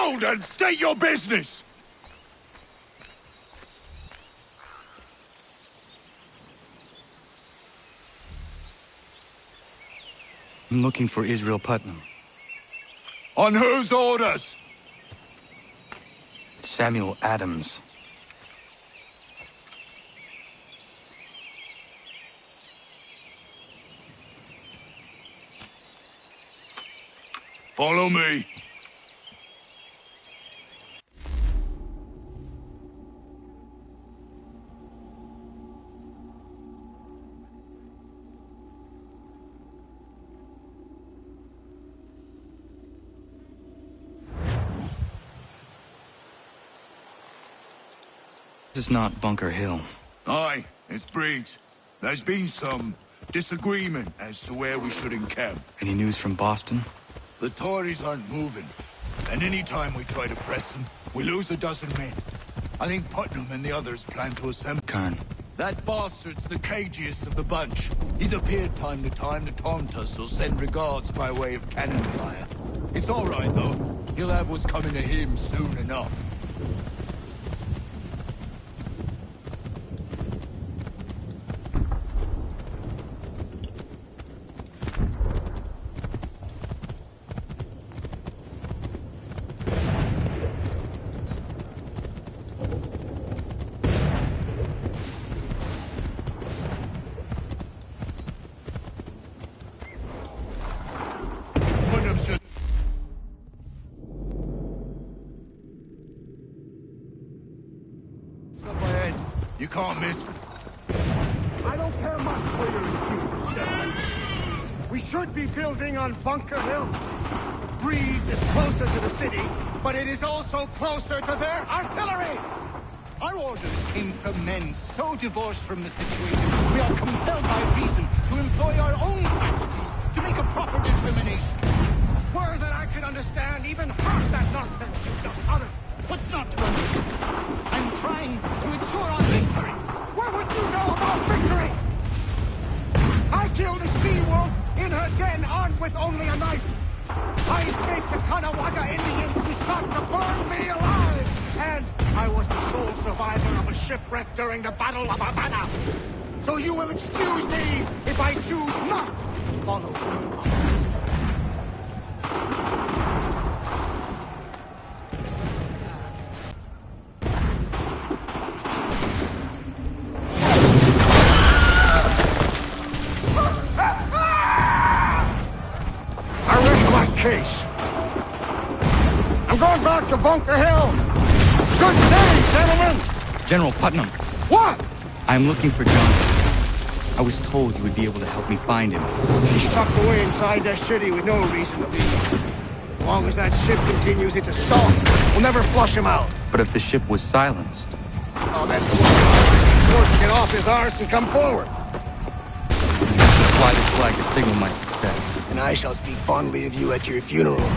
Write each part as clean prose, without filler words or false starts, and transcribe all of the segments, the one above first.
Hold and state your business! I'm looking for Israel Putnam. On whose orders? Samuel Adams. Follow me. This is not Bunker Hill. Aye, it's Breach. There's been some disagreement as to where we should encamp. Any news from Boston? The Tories aren't moving, and any time we try to press them, we lose a dozen men. I think Putnam and the others plan to assemble. Kern. That bastard's the cagiest of the bunch. He's appeared time to taunt us or send regards by way of cannon fire. It's all right, though. He'll have what's coming to him soon enough. You can't miss me. I don't care much for your excuses, gentlemen. We should be building on Bunker Hill. Breed's is closer to the city, but it is also closer to their artillery! Our orders came from men so divorced from the situation, we are compelled by reason to employ our own faculties to make a proper determination. Were that I could understand even half that nonsense you just uttered. What's not to understand? I'm trying to ensure our victory. Where would you know about victory? I killed a she-wolf in her den armed with only a knife. I escaped the Kanawagha Indians who sought to burn me alive. And I was the sole survivor of a shipwreck during the Battle of Havana. So you will excuse me if I choose not to follow your advice. Case. I'm going back to Bunker Hill. Good day, gentlemen. General Putnam. What? I'm looking for John. I was told you would be able to help me find him. He's stuck away inside that city with no reason to leave. As long as that ship continues its assault, we'll never flush him out. But if the ship was silenced... Oh, then he's forced to get off his arse and come forward. Fly this flag to signal my success. And I shall speak fondly of you at your funeral.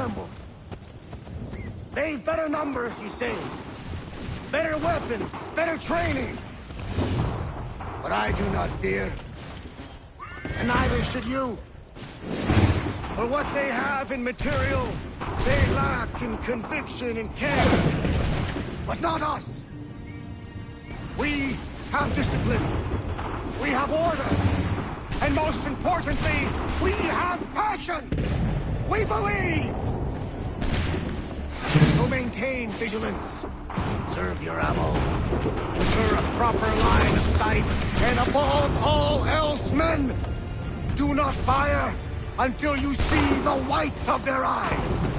assembled. They've better numbers, you say. Better weapons, better training. But I do not fear. And neither should you. For what they have in material, they lack in conviction and care. But not us. We have discipline. We have order. And most importantly, we have passion. We believe. So maintain vigilance. Conserve your ammo. Ensure a proper line of sight. And above all else, men, do not fire until you see the whites of their eyes.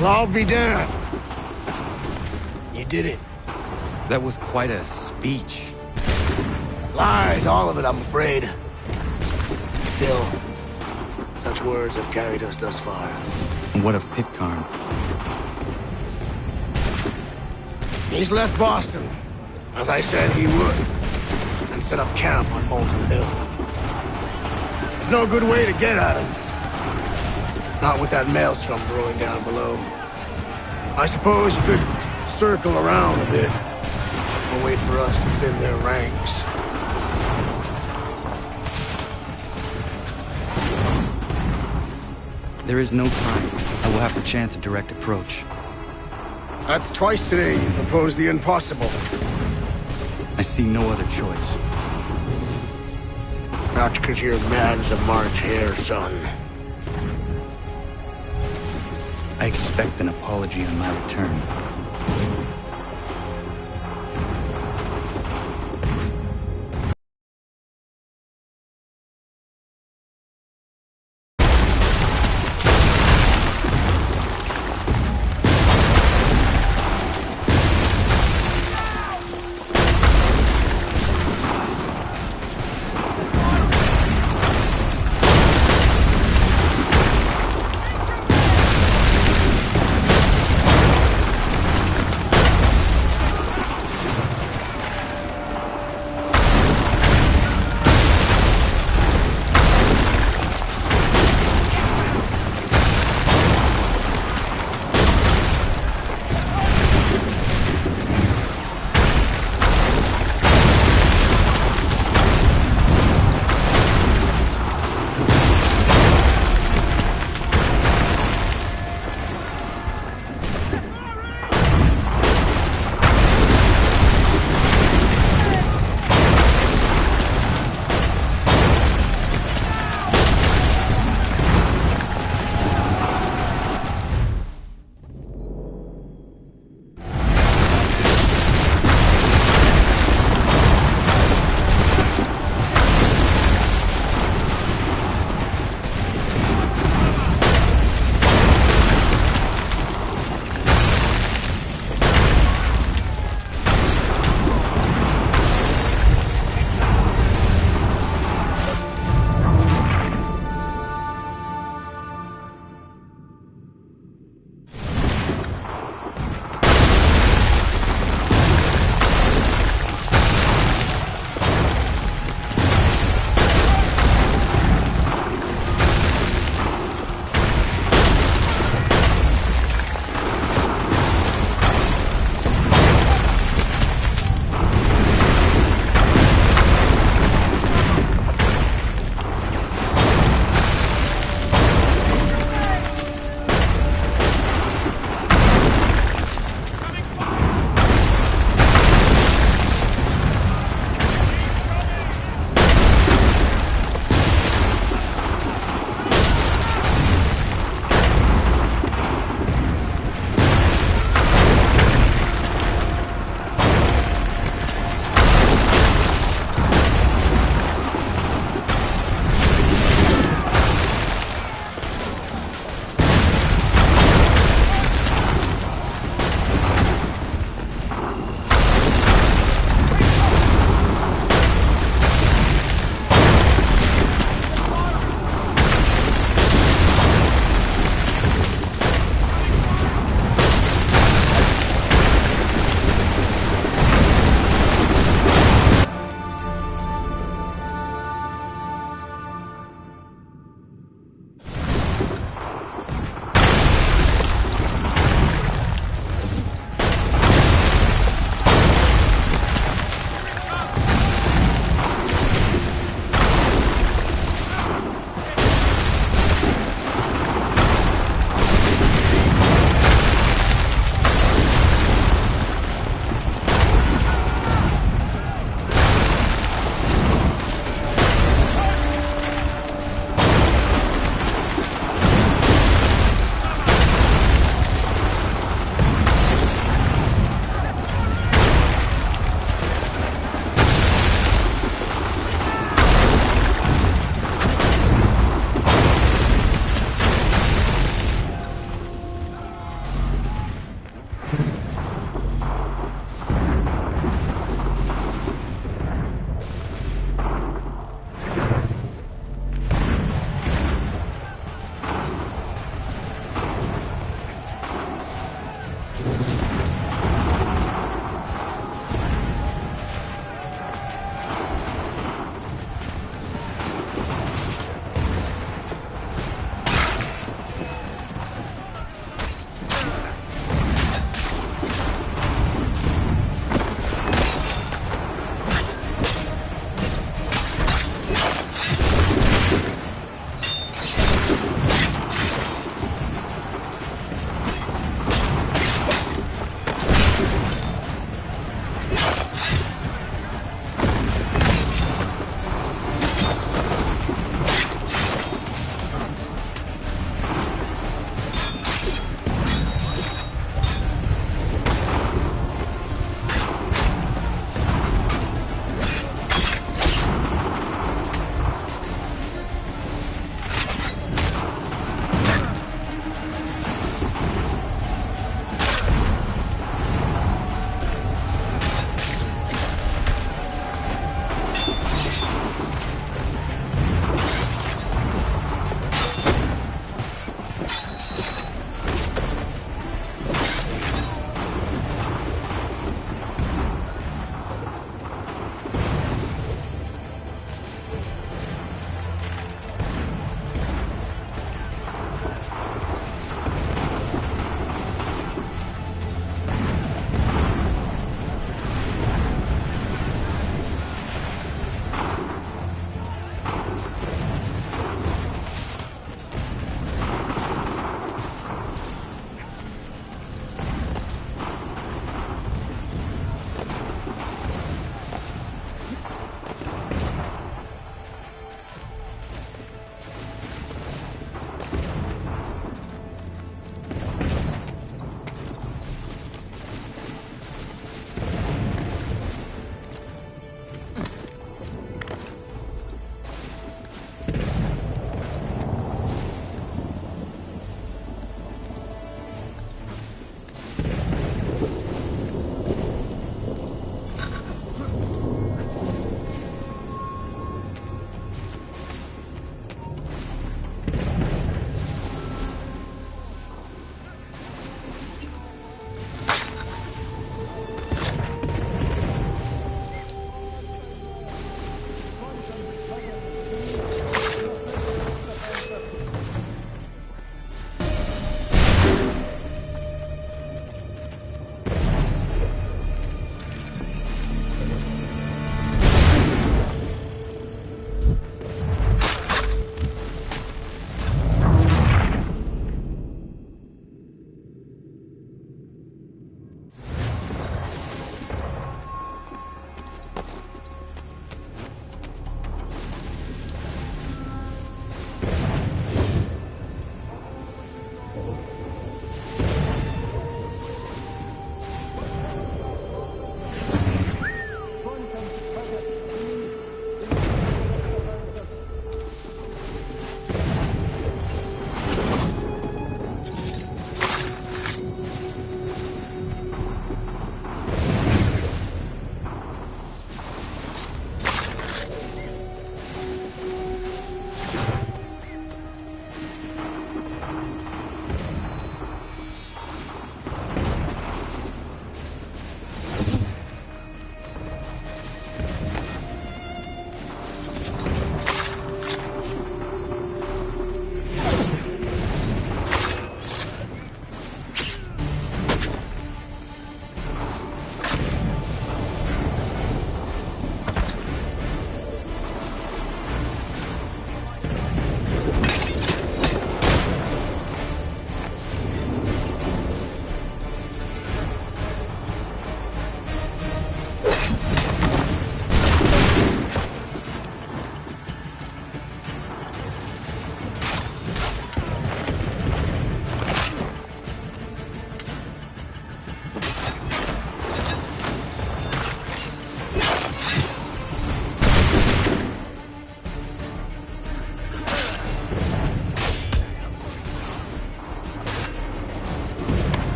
Well, I'll be damned. You did it. That was quite a speech. Lies, all of it, I'm afraid. Still, such words have carried us thus far. And what of Pitcairn? He's left Boston, as I said he would, and set up camp on Molten Hill. There's no good way to get at him. Not with that maelstrom brewing down below. I suppose you could circle around a bit, and wait for us to thin their ranks. There is no time. I will have to chance a direct approach. That's twice today you proposed the impossible. I see no other choice. Not because you're mad as a March hare, son. I expect an apology on my return.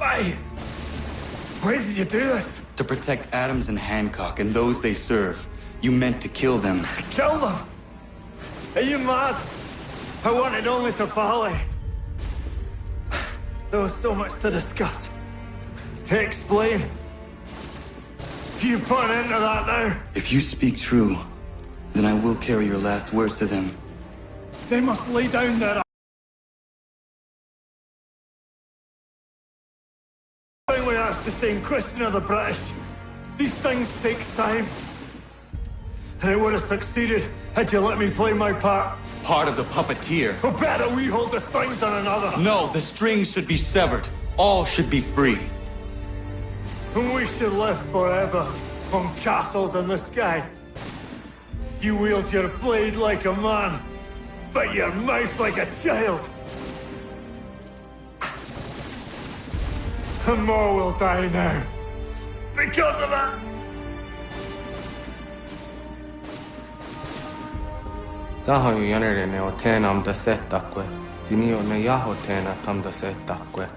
Why? Why did you do this? To protect Adams and Hancock and those they serve, you meant to kill them. Kill them? Are you mad? I wanted only to parley. There was so much to discuss, to explain. You put an end to that now. If you speak true, then I will carry your last words to them. They must lay down their Finally asked the same question of the British. These things take time. And it would have succeeded had you let me play my part. Part of the puppeteer. Or better, we hold the strings on another. No, the strings should be severed. All should be free. And we should live forever on castles in the sky. You wield your blade like a man, but your mouth like a child. And more will die now. Because of that. Zahayu yanere o tenam da setakwe. Dinio ne yaho tena tam da setakwe.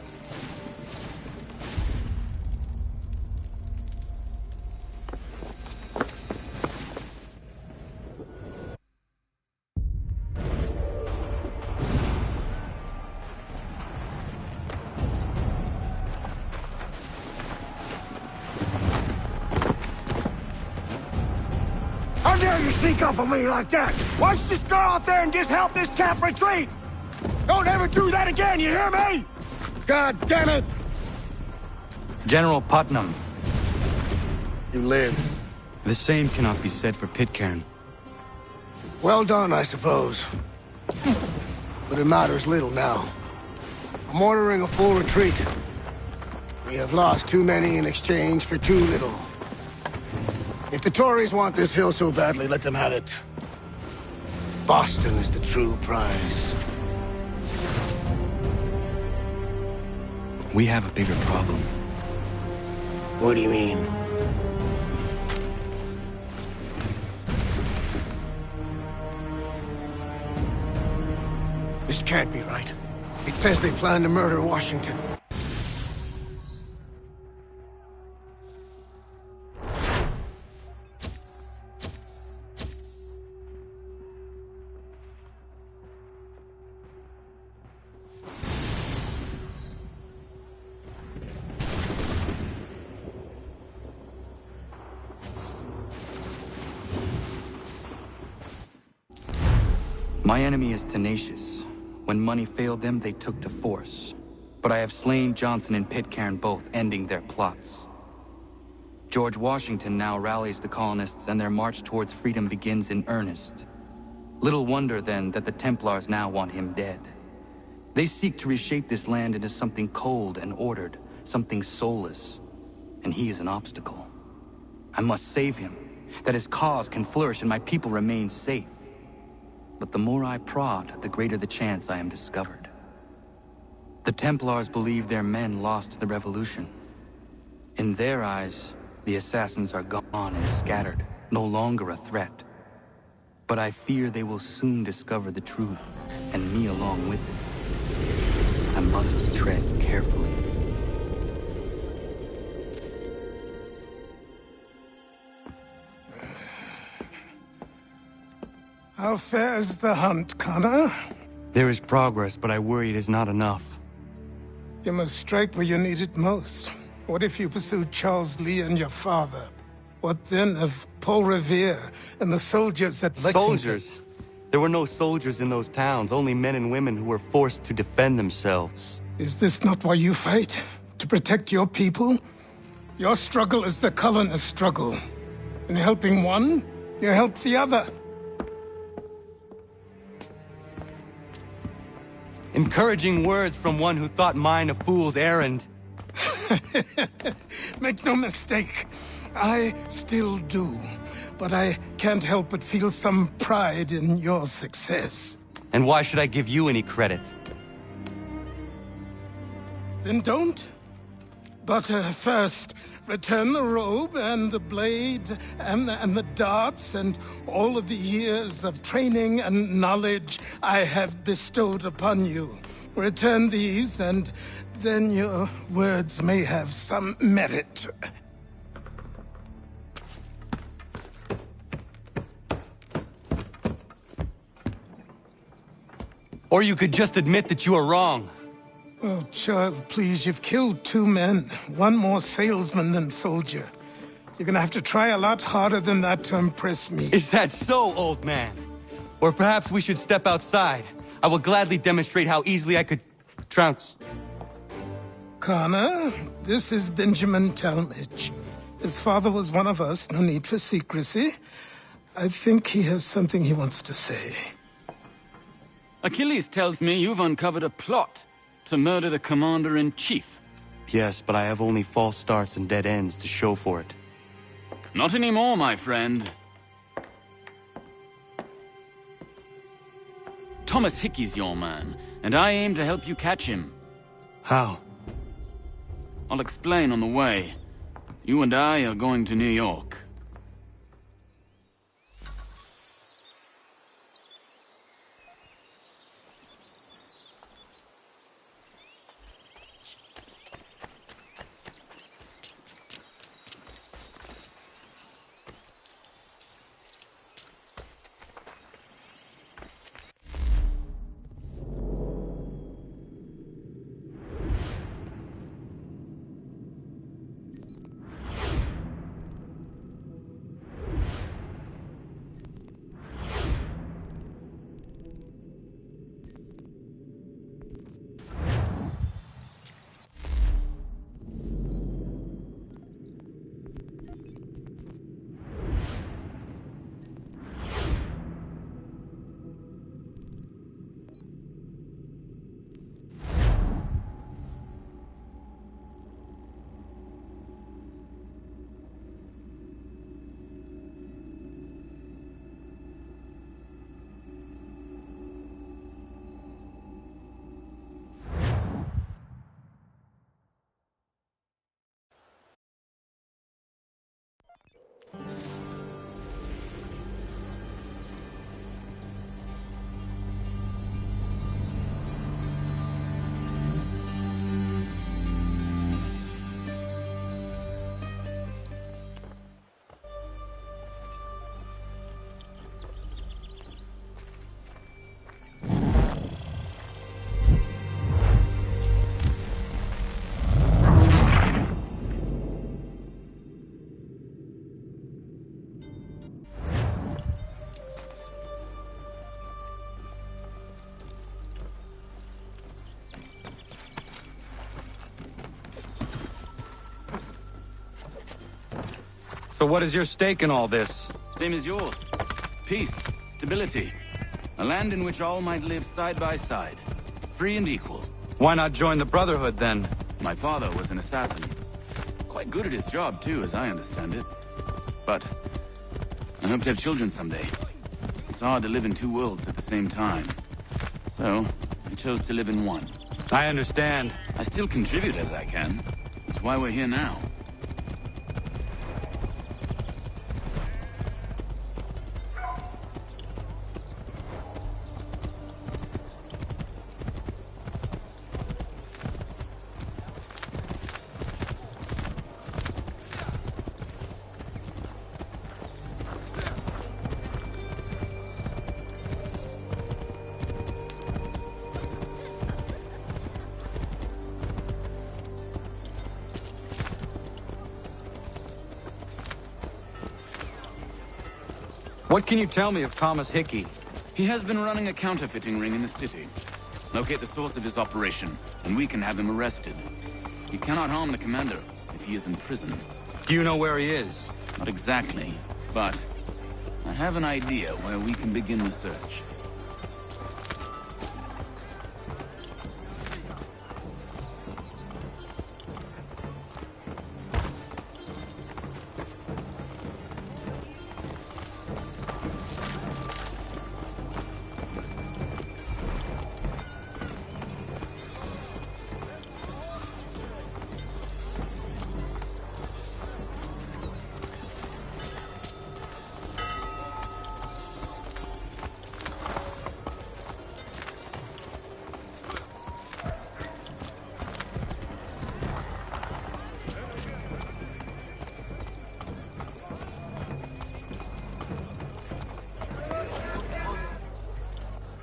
How dare you sneak up on me like that? Why don't you just go out there and just help this camp retreat? Don't ever do that again, you hear me? God damn it! General Putnam. You live. The same cannot be said for Pitcairn. Well done, I suppose. But it matters little now. I'm ordering a full retreat. We have lost too many in exchange for too little. If the Tories want this hill so badly, let them have it. Boston is the true prize. We have a bigger problem. What do you mean? This can't be right. It says they plan to murder Washington. My enemy is tenacious. When money failed them, they took to force. But I have slain Johnson and Pitcairn both, ending their plots. George Washington now rallies the colonists, and their march towards freedom begins in earnest. Little wonder, then, that the Templars now want him dead. They seek to reshape this land into something cold and ordered, something soulless. And he is an obstacle. I must save him, that his cause can flourish and my people remain safe. But the more I prod, the greater the chance I am discovered. The Templars believe their men lost the revolution. In their eyes, the assassins are gone and scattered, no longer a threat. But I fear they will soon discover the truth, and me along with it. I must tread carefully. How fares the hunt, Connor? There is progress, but I worry it is not enough. You must strike where you need it most. What if you pursued Charles Lee and your father? What then of Paul Revere and the soldiers at Lexington? Soldiers? There were no soldiers in those towns, only men and women who were forced to defend themselves. Is this not why you fight? To protect your people? Your struggle is the colonist struggle. In helping one, you help the other. Encouraging words from one who thought mine a fool's errand. Make no mistake, I still do. But I can't help but feel some pride in your success. And why should I give you any credit? Then don't. But first, return the robe and the blade and the darts and all of the years of training and knowledge I have bestowed upon you. Return these, and then your words may have some merit. Or you could just admit that you are wrong. Oh, child, please, you've killed 2 men. One more salesman than soldier. You're gonna have to try a lot harder than that to impress me. Is that so, old man? Or perhaps we should step outside. I will gladly demonstrate how easily I could trounce. Connor, this is Benjamin Talmadge. His father was one of us, no need for secrecy. I think he has something he wants to say. Achilles tells me you've uncovered a plot to murder the Commander-in-Chief. Yes, but I have only false starts and dead ends to show for it. Not anymore, my friend. Thomas Hickey's your man, and I aim to help you catch him. How? I'll explain on the way. You and I are going to New York. So what is your stake in all this? Same as yours. Peace, stability. A land in which all might live side by side. Free and equal. Why not join the Brotherhood, then? My father was an assassin. Quite good at his job, too, as I understand it. But I hope to have children someday. It's hard to live in 2 worlds at the same time. So, I chose to live in one. I understand. I still contribute as I can. That's why we're here now. What can you tell me of Thomas Hickey? He has been running a counterfeiting ring in the city. Locate the source of his operation, and we can have him arrested. He cannot harm the commander if he is in prison. Do you know where he is? Not exactly, but I have an idea where we can begin the search.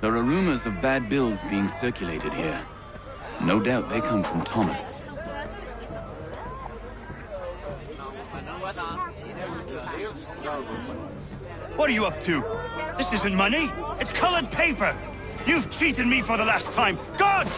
There are rumors of bad bills being circulated here. No doubt they come from Thomas. What are you up to? This isn't money. It's colored paper. You've cheated me for the last time. Guards!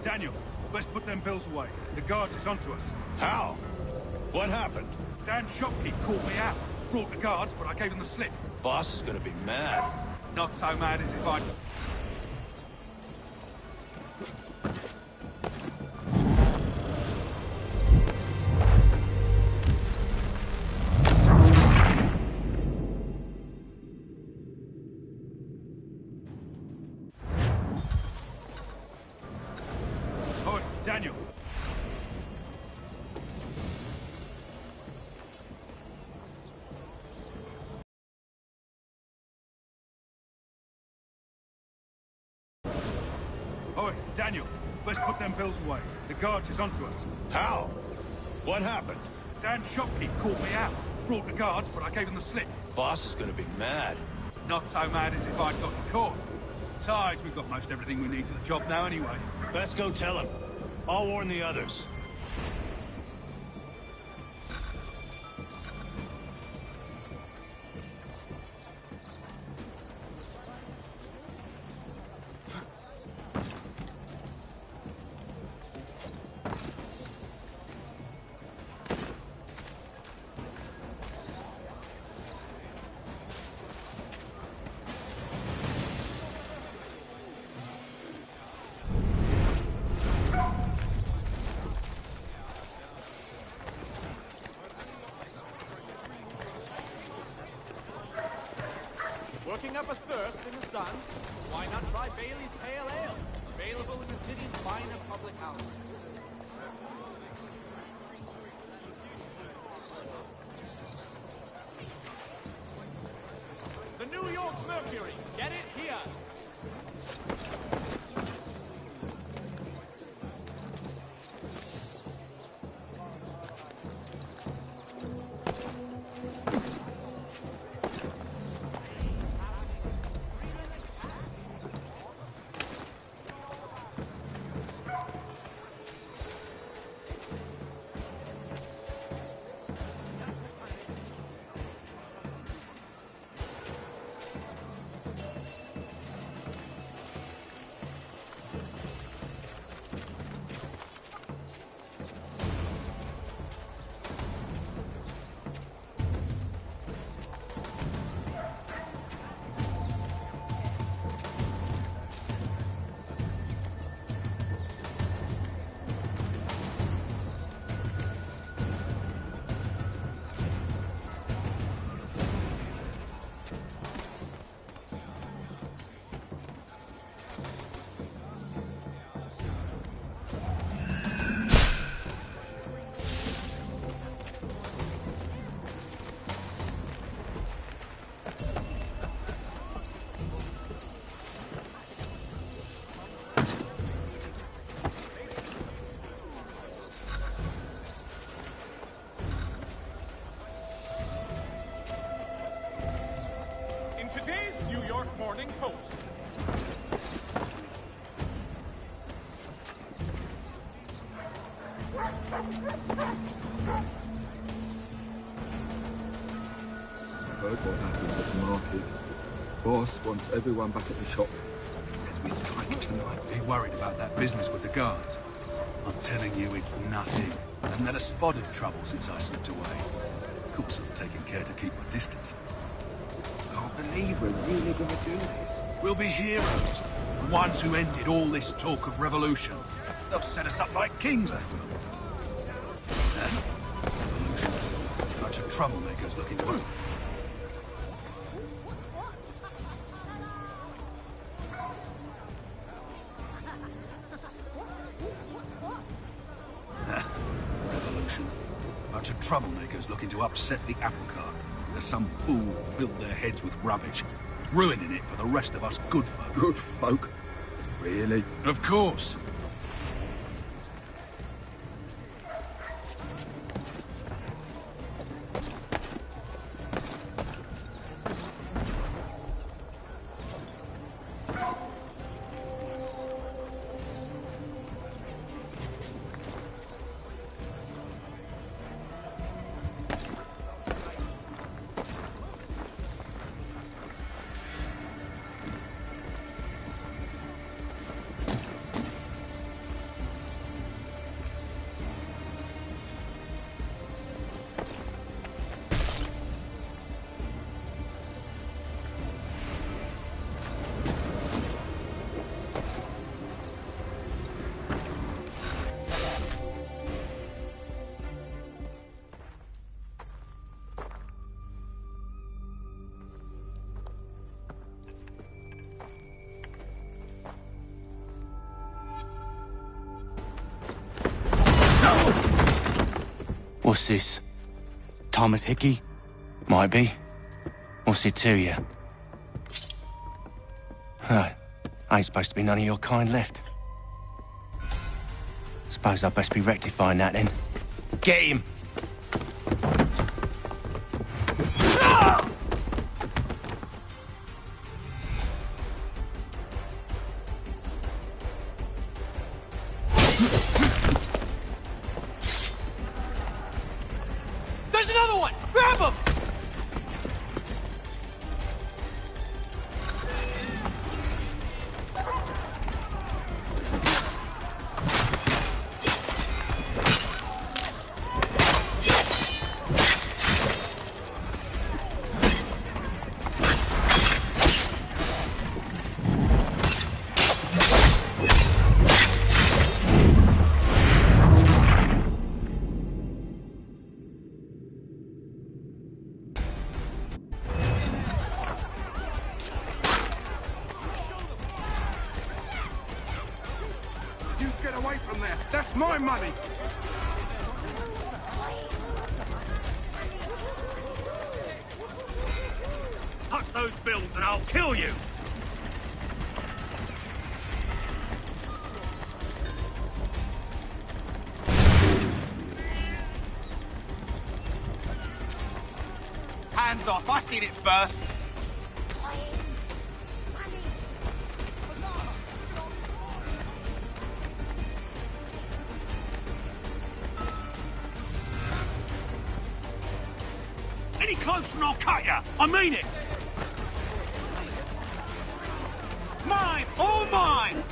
Daniel, let's put them bills away. The guard is onto us. How? What happened? Dan's shopkeep called me out. Brought the guards, but I gave them the slip. Boss is gonna be mad. Not so mad as if I'd... Oi, Daniel. Oi, Daniel, let's put them bills away. The guard is onto us. How? What happened? Dan's shopkeep called me out. Brought the guards, but I gave them the slip. Boss is gonna be mad. Not so mad as if I'd gotten caught. Besides, we've got most everything we need for the job now anyway. Best go tell him. I'll warn the others. Working up a thirst in the sun? Why not try Bailey's Pale Ale? Available in the city's finer public houses. The New York Mercury. Get it here. Heard what happened at the market. Boss wants everyone back at the shop. Says we strike tonight. Be worried about that business with the guards. I'm telling you, it's nothing. I haven't had a spot of trouble since I slipped away. Of course, I'm taking care to keep my distance. Can't believe we're really gonna do this. We'll be heroes. The ones who ended all this talk of revolution. They'll set us up like kings, they will. Revolution. Bunch of troublemakers looking to... Revolution. Bunch of troublemakers looking to upset the apple cart. There's some fool filled their heads with rubbish, ruining it for the rest of us good folk. Good folk? Really? Of course. What's this? Thomas Hickey? Might be. What's it to you? Right. Ain't supposed to be none of your kind left. Suppose I'd best be rectifying that then. Get him! There's another one! Grab him! You get away from there! That's my money! Tuck those bills and I'll kill you! Hands off, I seen it first! Any closer and I'll cut ya! I mean it! Mine! All mine!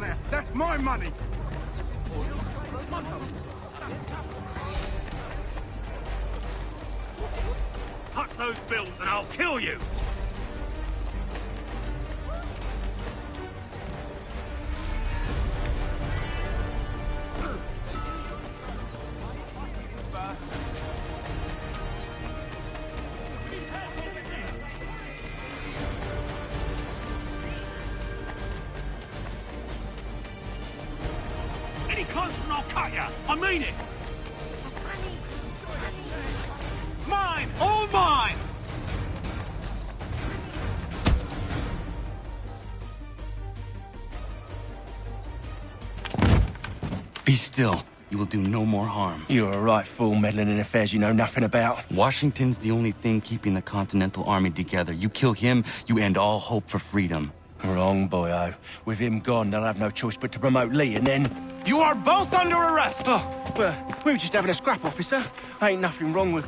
there. That's my money. Cut those bills and I'll kill you! Any closer and I'll cut ya! I mean it! Mine! All mine! Be still. You will do no more harm. You're a right fool meddling in affairs you know nothing about. Washington's the only thing keeping the Continental Army together. You kill him, you end all hope for freedom. Wrong, boyo. With him gone, they'll have no choice but to promote Lee, and then... You are both under arrest! Oh, well, we were just having a scrap, officer. Ain't nothing wrong with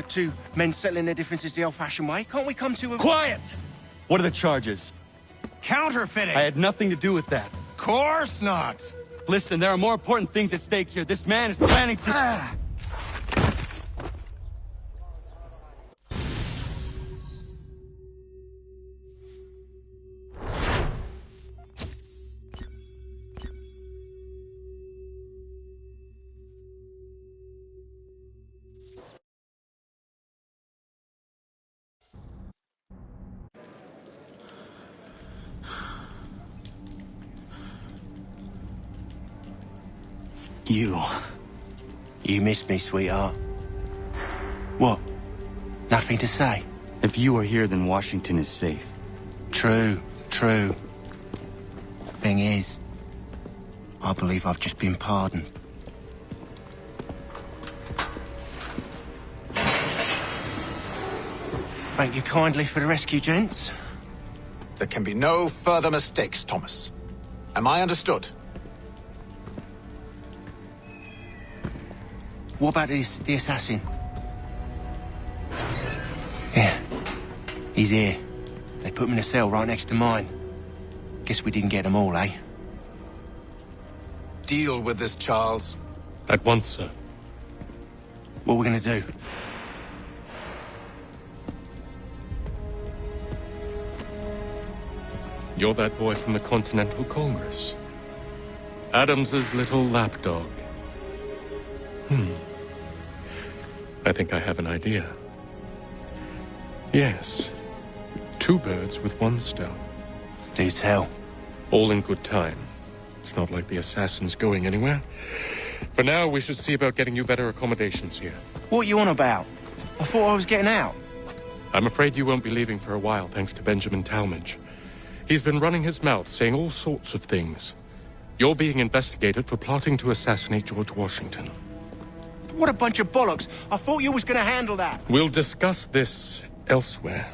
two men settling their differences the old-fashioned way. Can't we come to a... Quiet! What are the charges? Counterfeiting! I had nothing to do with that. Course not! Listen, there are more important things at stake here. This man is planning to... You missed me, sweetheart. What? Nothing to say? If you are here, then Washington is safe. True. Thing is, I believe I've just been pardoned. Thank you kindly for the rescue, gents. There can be no further mistakes, Thomas. Am I understood? What about the assassin? Yeah. He's here. They put him in a cell right next to mine. Guess we didn't get them all, eh? Deal with this, Charles. At once, sir. What are we gonna do? You're that boy from the Continental Congress. Adams's little lapdog. I think I have an idea. Yes. 2 birds with 1 stone. Do tell. All in good time. It's not like the assassin's going anywhere. For now, we should see about getting you better accommodations here. What are you on about? I thought I was getting out. I'm afraid you won't be leaving for a while, thanks to Benjamin Talmadge. He's been running his mouth, saying all sorts of things. You're being investigated for plotting to assassinate George Washington. What a bunch of bollocks. I thought you was gonna handle that. We'll discuss this elsewhere.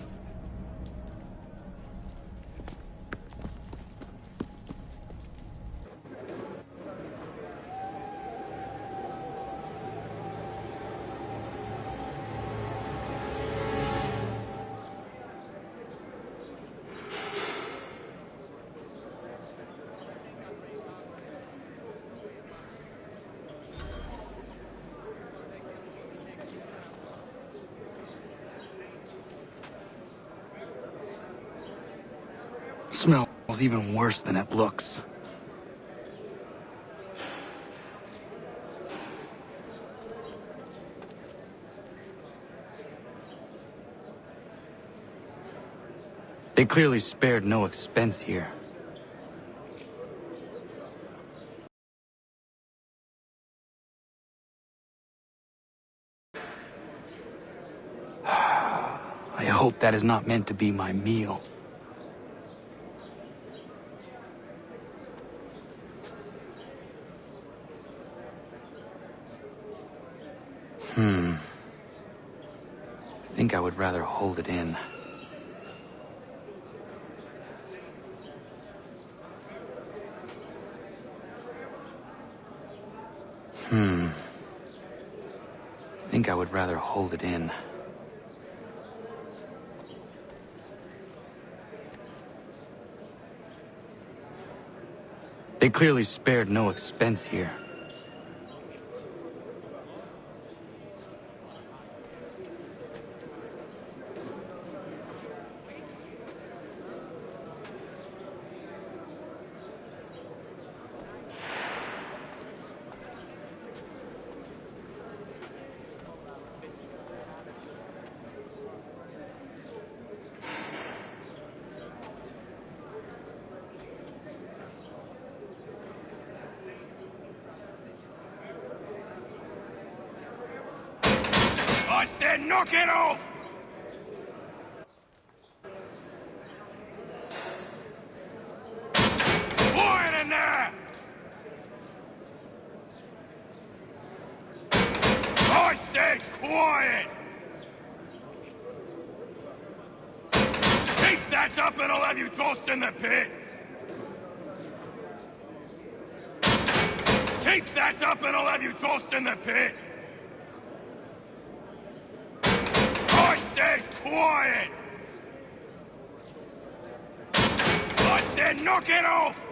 Smells even worse than it looks. They clearly spared no expense here. I hope that is not meant to be my meal. I think I would rather hold it in. I think I would rather hold it in. They They clearly spared no expense here. I said knock it off! Quiet in there! I said quiet! Keep that up and I'll have you tossed in the pit! Keep that up and I'll have you tossed in the pit! I said quiet! I said knock it off!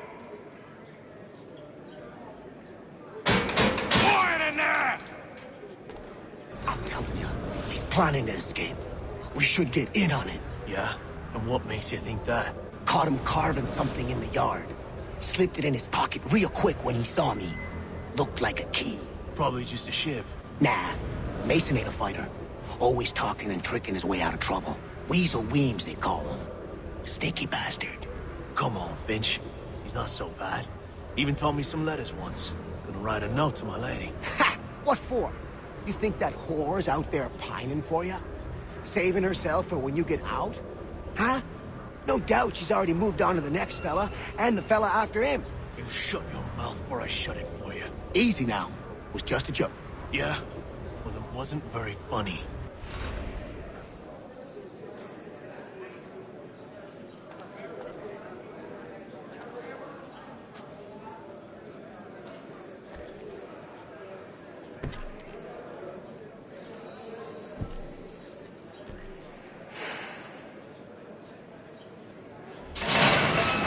Quiet in there! I'm telling you, he's planning to escape. We should get in on it. Yeah? And what makes you think that? Caught him carving something in the yard. Slipped it in his pocket real quick when he saw me. Looked like a key. Probably just a shiv. Nah, Mason ain't a fighter. Always talking and tricking his way out of trouble. Weasel Weems, they call him. Sneaky bastard. Come on, Finch. He's not so bad. Even taught me some letters once. Gonna write a note to my lady. Ha! What for? You think that whore's out there pining for you? Saving herself for when you get out? Huh? No doubt she's already moved on to the next fella, and the fella after him. You shut your mouth before I shut it for you. Easy now. It was just a joke. Yeah? Well, it wasn't very funny.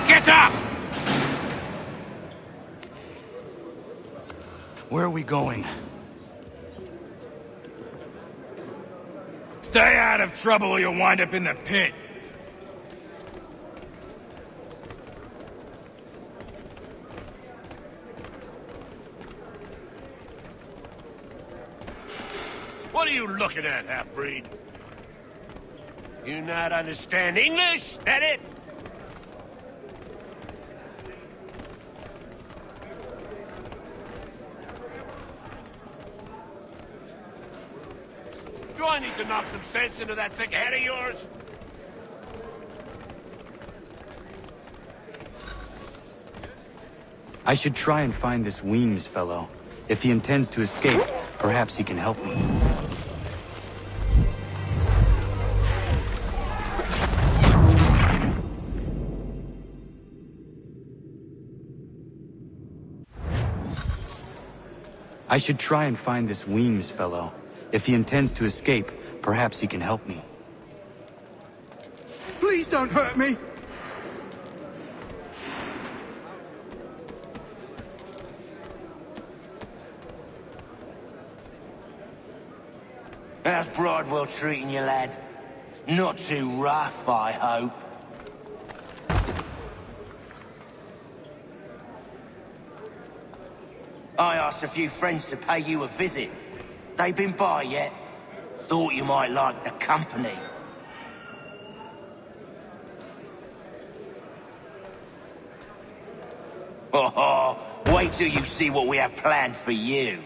Get up! Where are we going? Stay out of trouble or you'll wind up in the pit. What are you looking at, half-breed? You not understand English? That it? Do I need to knock some sense into that thick head of yours? I should try and find this Weems fellow. If he intends to escape, perhaps he can help me. I should try and find this Weems fellow. If he intends to escape, perhaps he can help me. Please don't hurt me! How's Bridewell treating you, lad? Not too rough, I hope. I asked a few friends to pay you a visit. They been by yet? Thought you might like the company. Oh, wait till you see what we have planned for you.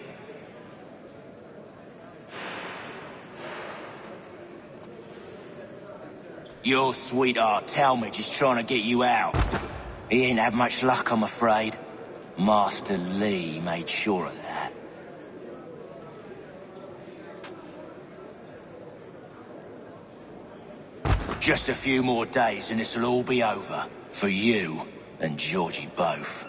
Your sweetheart Talmadge is trying to get you out. He ain't had much luck, I'm afraid. Master Lee made sure of that. Just a few more days and this'll all be over. For you and Georgie both.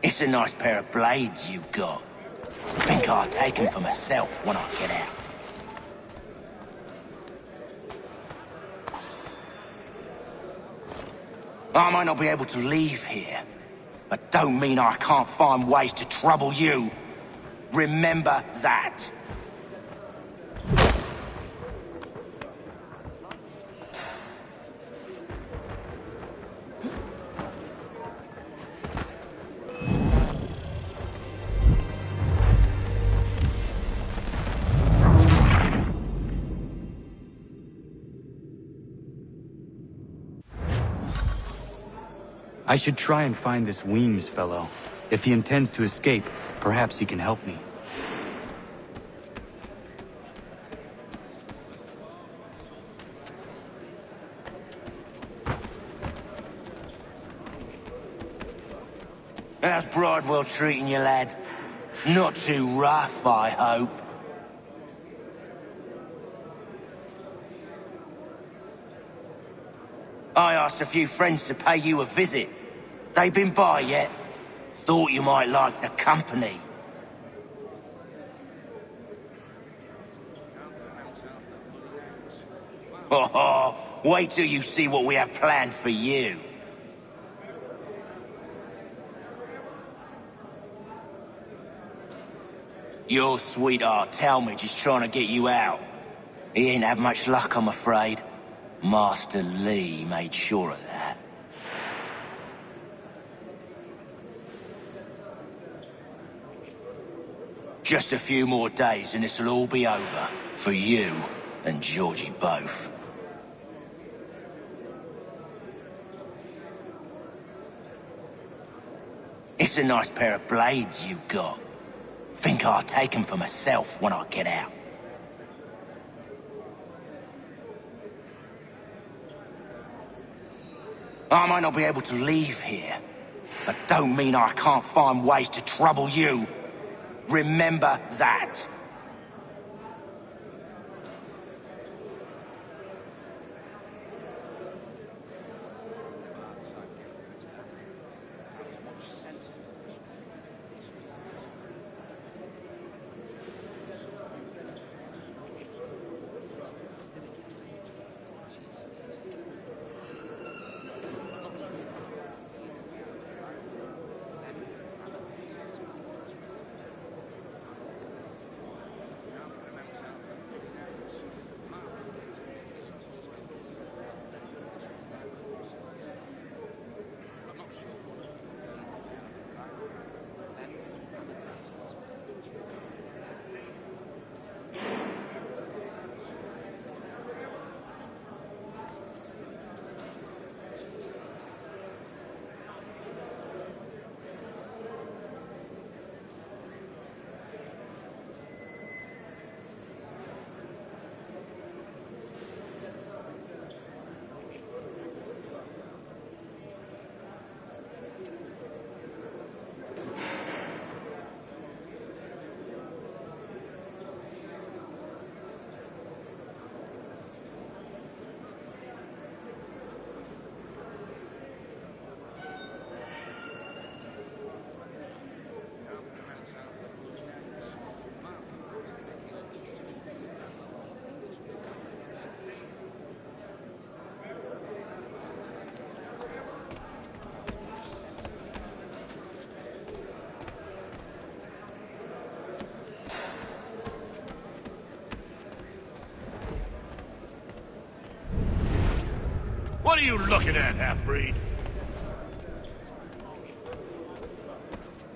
It's a nice pair of blades you've got. Think I'll take them for myself when I get out. I might not be able to leave here, but don't mean I can't find ways to trouble you. Remember that. I should try and find this Weems fellow. If he intends to escape, perhaps he can help me. How's Bridewell treating you, lad? Not too rough, I hope. I asked a few friends to pay you a visit. They been by yet? Thought you might like the company. Oh, wait till you see what we have planned for you. Your sweetheart, Talmadge, is trying to get you out. He ain't had much luck, I'm afraid. Master Lee made sure of that. Just a few more days and this'll all be over. For you and Georgie both. It's a nice pair of blades you got. Think I'll take them for myself when I get out. I might not be able to leave here, but don't mean I can't find ways to trouble you. Remember that. What are you looking at, half-breed?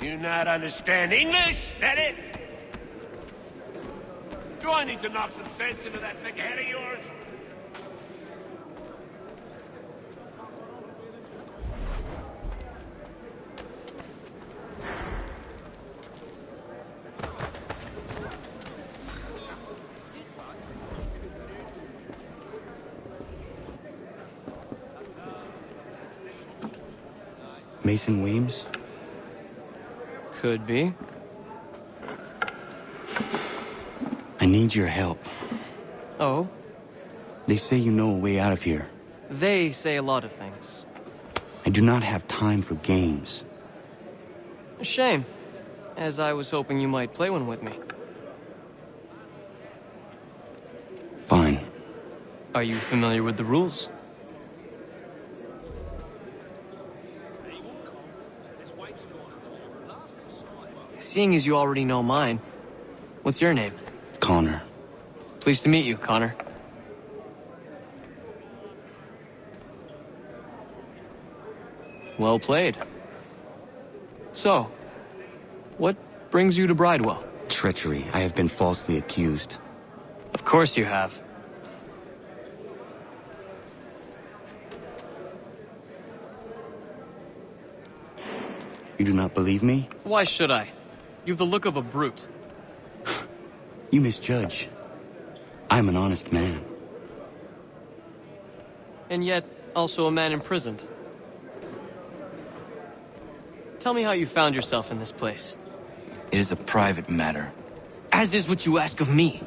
You not understand English, that it? Do I need to knock some sense into that thick head of yours? Mason Weems? Could be. I need your help. Oh? They say you know a way out of here. They say a lot of things. I do not have time for games. A shame, as I was hoping you might play one with me. Fine. Are you familiar with the rules? seeing as you already know mine, what's your name? Connor. Pleased to meet you, Connor. Well played. So, what brings you to Bridewell? Treachery. I have been falsely accused. Of course you have. You do not believe me? Why should I? You've the look of a brute. You misjudge. I'm an honest man. And yet, also a man imprisoned. Tell me how you found yourself in this place. It is a private matter. As is what you ask of me.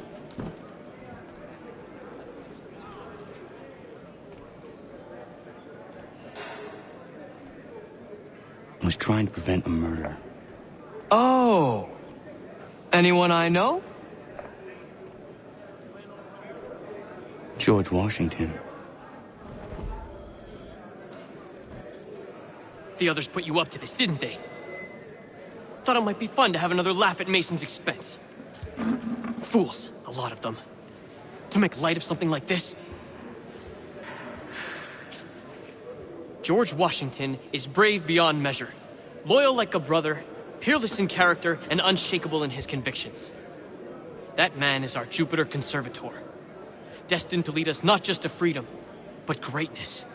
I was trying to prevent a murder. Oh! Anyone I know? George Washington. The others put you up to this, didn't they? Thought it might be fun to have another laugh at Mason's expense. Fools, a lot of them. To make light of something like this. George Washington is brave beyond measure, loyal like a brother, peerless in character, and unshakable in his convictions. That man is our Jupiter Conservator, destined to lead us not just to freedom, but greatness.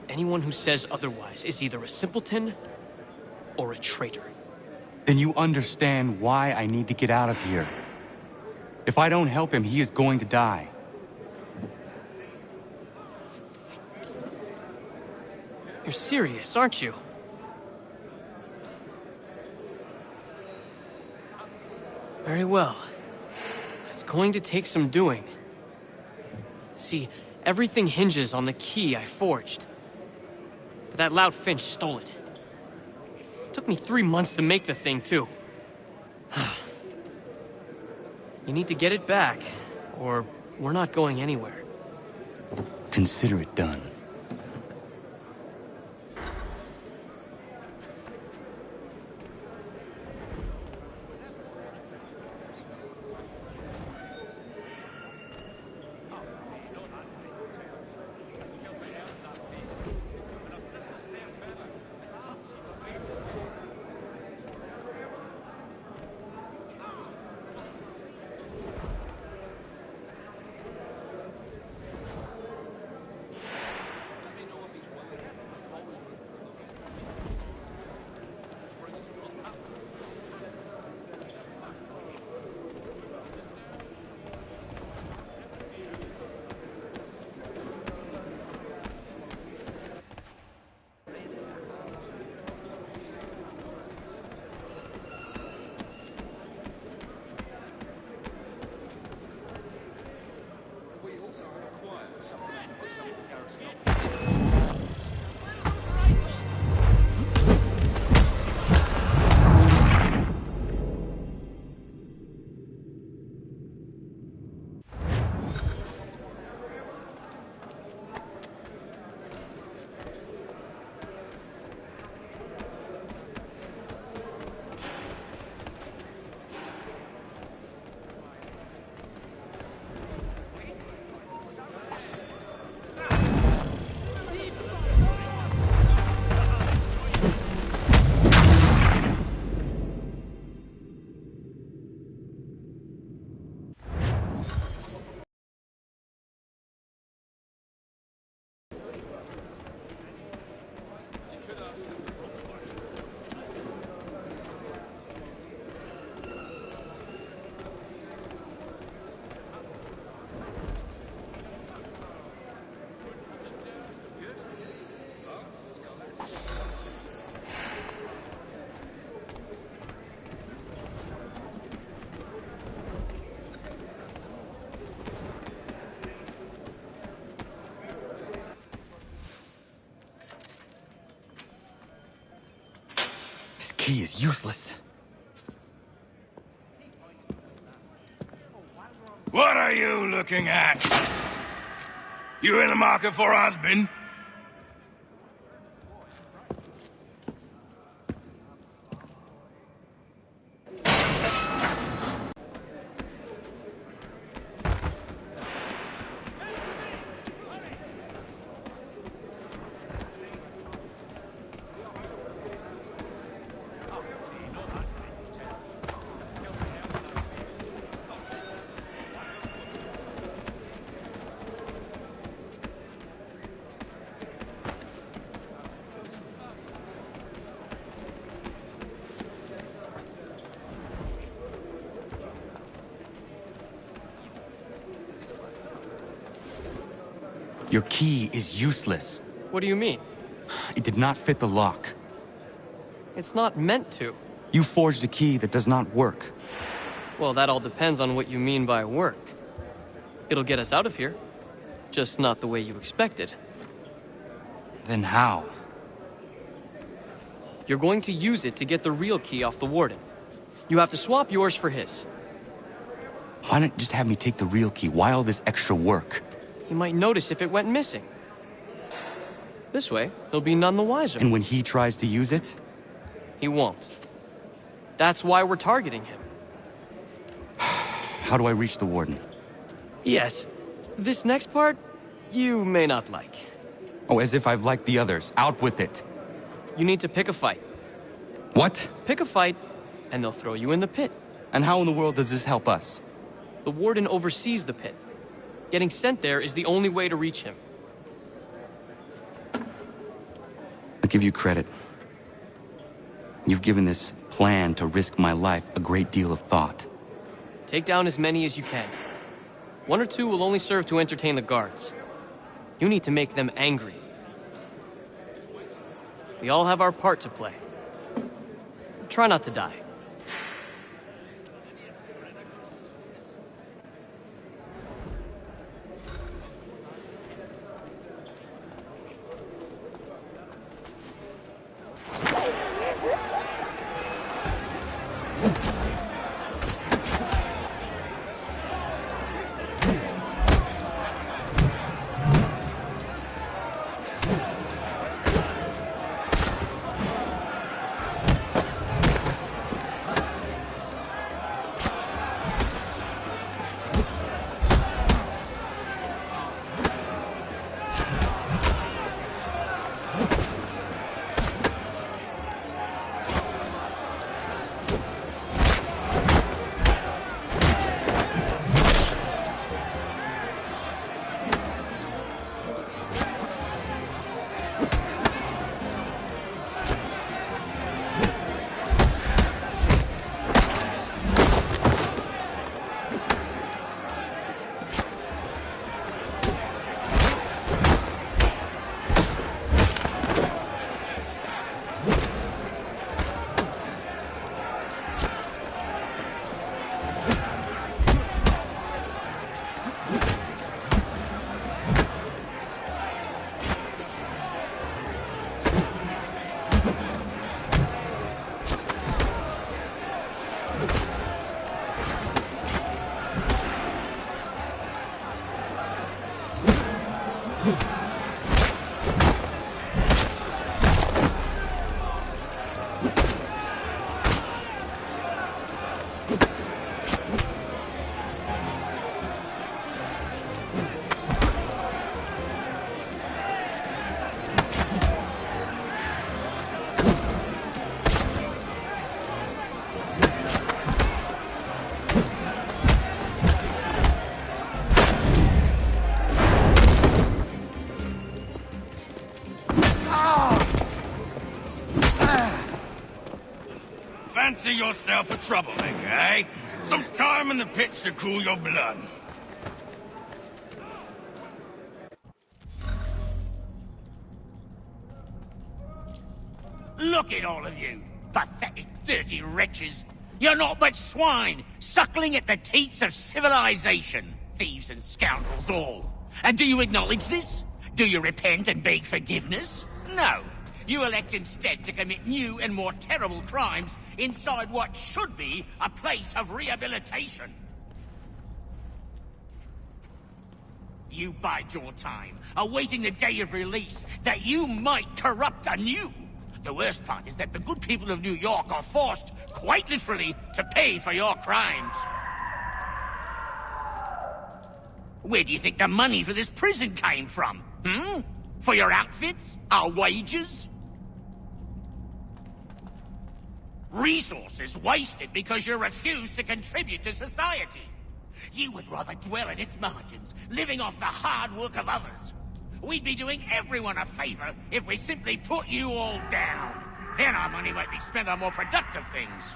Anyone who says otherwise is either a simpleton or a traitor. Then you understand why I need to get out of here. If I don't help him, he is going to die. You're serious, aren't you? Very well. It's going to take some doing. See, everything hinges on the key I forged. But that loud Finch stole it. Took me 3 months to make the thing, too. You need to get it back, or we're not going anywhere. Consider it done. He is useless. What are you looking at? You in the market for a husband? Your key is useless. What do you mean? It did not fit the lock. It's not meant to. You forged a key that does not work. Well, that all depends on what you mean by work. It'll get us out of here. Just not the way you expected. Then how? You're going to use it to get the real key off the warden. You have to swap yours for his. Why not just have me take the real key? Why all this extra work? He might notice if it went missing. This way, he'll be none the wiser. And when he tries to use it? He won't. That's why we're targeting him. How do I reach the warden? Yes. This next part, you may not like. Oh, as if I've liked the others. Out with it. You need to pick a fight. What? Pick a fight, and they'll throw you in the pit. And how in the world does this help us? The warden oversees the pit. Getting sent there is the only way to reach him. I'll give you credit. You've given this plan to risk my life a great deal of thought. Take down as many as you can. 1 or 2 will only serve to entertain the guards. You need to make them angry. We all have our part to play. Try not to die. Fancy yourself a troublemaker, eh? Some time in the pit should cool your blood. Look at all of you, pathetic, dirty wretches. You're not but swine, suckling at the teats of civilization. Thieves and scoundrels all. And do you acknowledge this? Do you repent and beg forgiveness? No. You elect instead to commit new and more terrible crimes inside what should be a place of rehabilitation. You bide your time, awaiting the day of release, that you might corrupt anew. The worst part is that the good people of New York are forced, quite literally, to pay for your crimes. Where do you think the money for this prison came from? For your outfits? Our wages? Resources wasted because you refuse to contribute to society. You would rather dwell in its margins, living off the hard work of others. We'd be doing everyone a favor if we simply put you all down. Then our money might be spent on more productive things.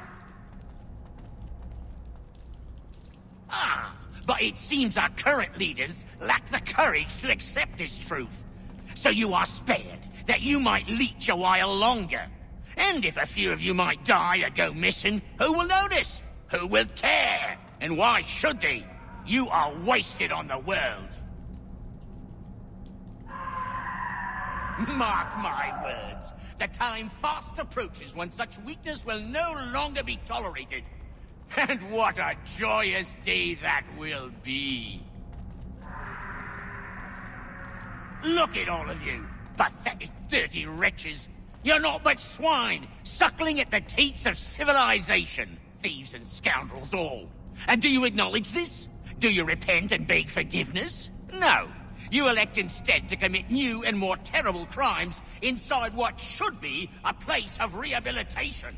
Ah, But it seems our current leaders lack the courage to accept this truth. So you are spared, that you might leech a while longer. And if a few of you might die or go missing, who will notice? Who will care? And why should they? You are wasted on the world. Mark my words. The time fast approaches when such weakness will no longer be tolerated. And what a joyous day that will be. Look at all of you, pathetic, dirty wretches. You're not but swine, suckling at the teats of civilization. Thieves and scoundrels all. And do you acknowledge this? Do you repent and beg forgiveness? No. You elect instead to commit new and more terrible crimes inside what should be a place of rehabilitation.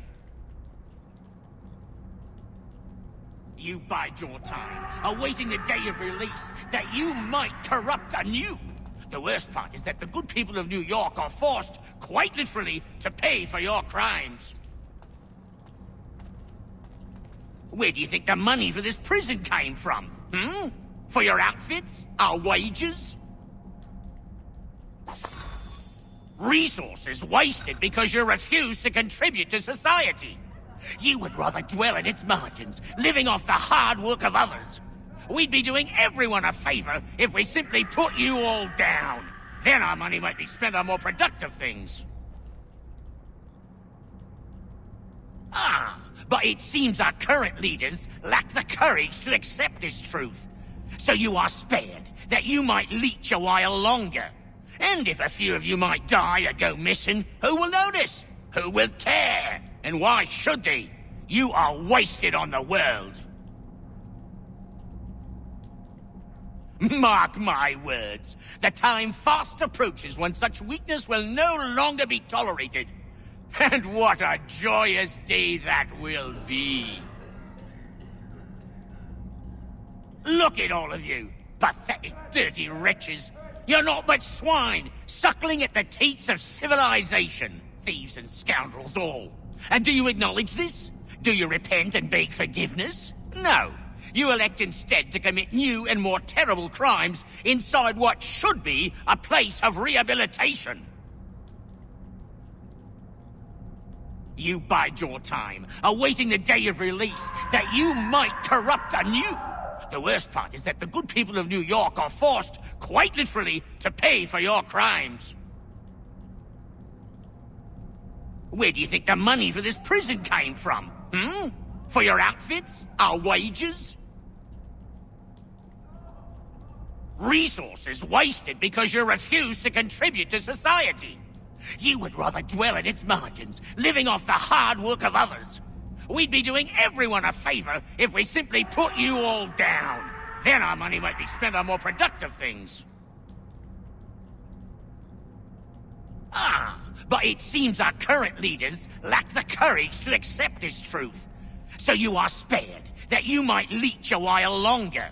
You bide your time, awaiting the day of release, that you might corrupt anew. The worst part is that the good people of New York are forced, quite literally, to pay for your crimes. Where do you think the money for this prison came from? For your outfits? Our wages? Resources wasted because you refuse to contribute to society. You would rather dwell at its margins, living off the hard work of others. We'd be doing everyone a favor if we simply put you all down. Then our money might be spent on more productive things. But it seems our current leaders lack the courage to accept this truth. So you are spared, that you might leech a while longer. And if a few of you might die or go missing, who will notice? Who will care? And why should they? You are wasted on the world. Mark my words. The time fast approaches when such weakness will no longer be tolerated. And what a joyous day that will be. Look at all of you, pathetic, dirty wretches. You're not but swine, suckling at the teats of civilization. Thieves and scoundrels all. And do you acknowledge this? Do you repent and beg forgiveness? No. You elect instead to commit new and more terrible crimes inside what should be a place of rehabilitation. You bide your time, awaiting the day of release, that you might corrupt anew. The worst part is that the good people of New York are forced, quite literally, to pay for your crimes. Where do you think the money for this prison came from? For your outfits? Our wages? Resources wasted because you refuse to contribute to society. You would rather dwell at its margins, living off the hard work of others. We'd be doing everyone a favor if we simply put you all down. Then our money might be spent on more productive things. But it seems our current leaders lack the courage to accept this truth. So you are spared, that you might leech a while longer.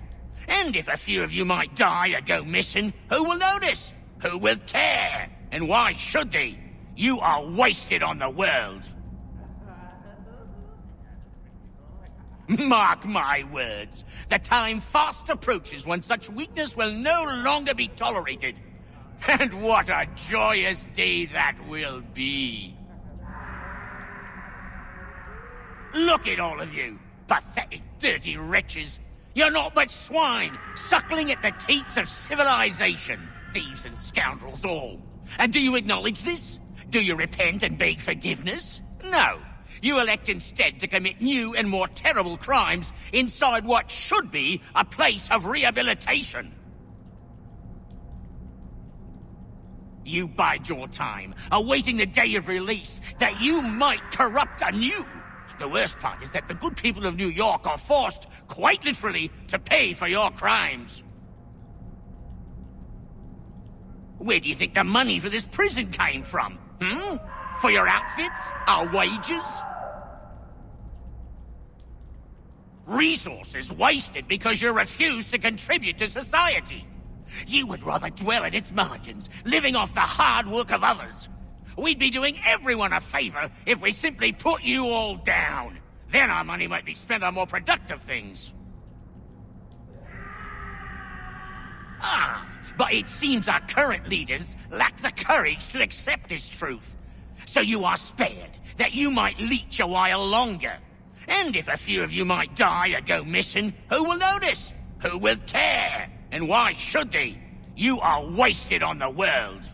And if a few of you might die or go missing, who will notice? Who will care? And why should they? You are wasted on the world. Mark my words. The time fast approaches when such weakness will no longer be tolerated. And what a joyous day that will be. Look at all of you, pathetic, dirty wretches. You're not but swine, suckling at the teats of civilization. Thieves and scoundrels all. And do you acknowledge this? Do you repent and beg forgiveness? No. You elect instead to commit new and more terrible crimes inside what should be a place of rehabilitation. You bide your time, awaiting the day of release, that you might corrupt anew. The worst part is that the good people of New York are forced, quite literally, to pay for your crimes. Where do you think the money for this prison came from? For your outfits? Our wages? Resources wasted because you refuse to contribute to society. You would rather dwell at its margins, living off the hard work of others. We'd be doing everyone a favor if we simply put you all down. Then our money might be spent on more productive things. But it seems our current leaders lack the courage to accept this truth. So you are spared, that you might leech a while longer. And if a few of you might die or go missing, who will notice? Who will care? And why should they? You are wasted on the world.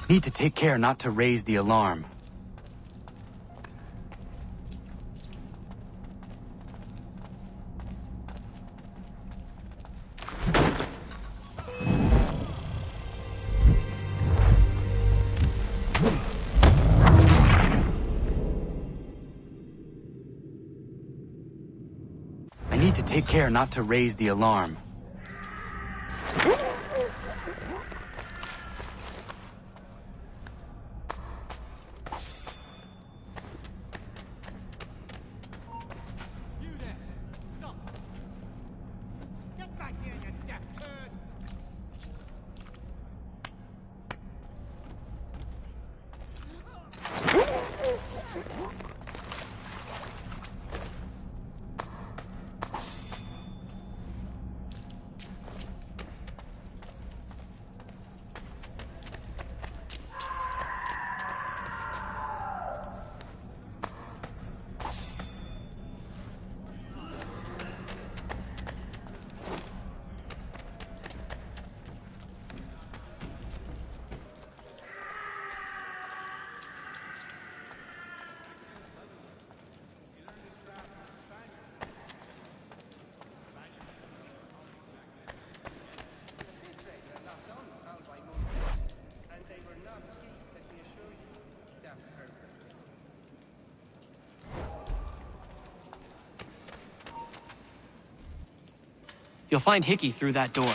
Need to take care not to raise the alarm. I need to take care not to raise the alarm. You'll find Hickey through that door.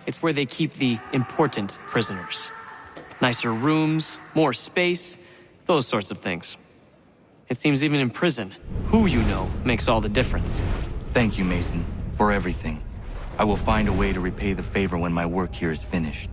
It's where they keep the important prisoners. Nicer rooms, more space, those sorts of things. It seems even in prison, who you know makes all the difference. Thank you, Mason, for everything. I will find a way to repay the favor when my work here is finished.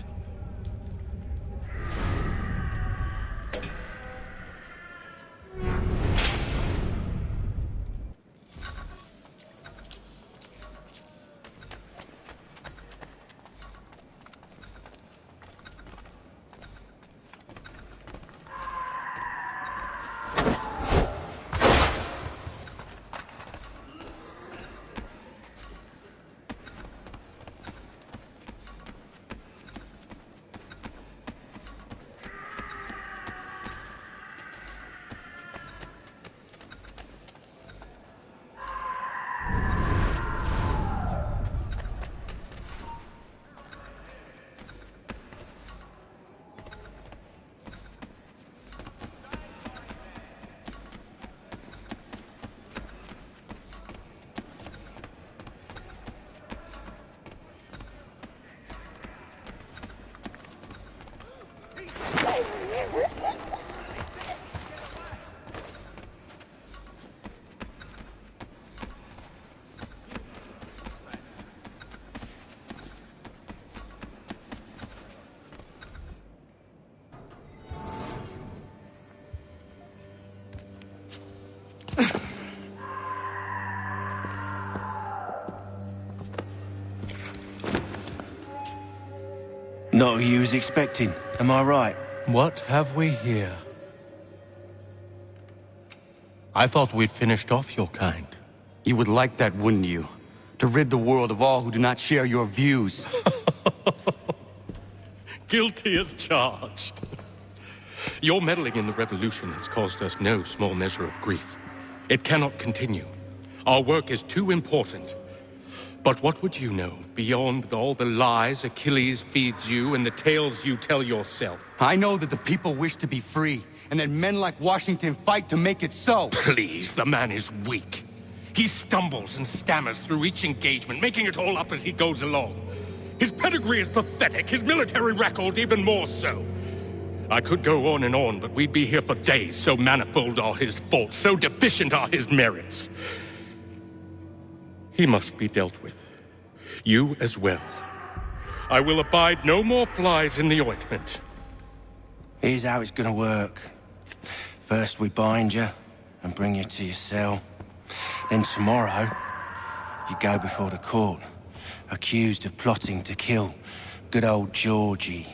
Not who you was expecting, am I right? What have we here? I thought we'd finished off your kind. You would like that, wouldn't you? To rid the world of all who do not share your views. Guilty as charged. Your meddling in the revolution has caused us no small measure of grief. It cannot continue. Our work is too important. But what would you know beyond all the lies Achilles feeds you and the tales you tell yourself? I know that the people wish to be free, and that men like Washington fight to make it so. Please, the man is weak. He stumbles and stammers through each engagement, making it all up as he goes along. His pedigree is pathetic, his military record even more so. I could go on, but we'd be here for days, so manifold are his faults, so deficient are his merits. He must be dealt with. You as well. I will abide no more flies in the ointment. Here's how it's gonna work. First we bind you and bring you to your cell. Then tomorrow, you go before the court, accused of plotting to kill good old Georgie.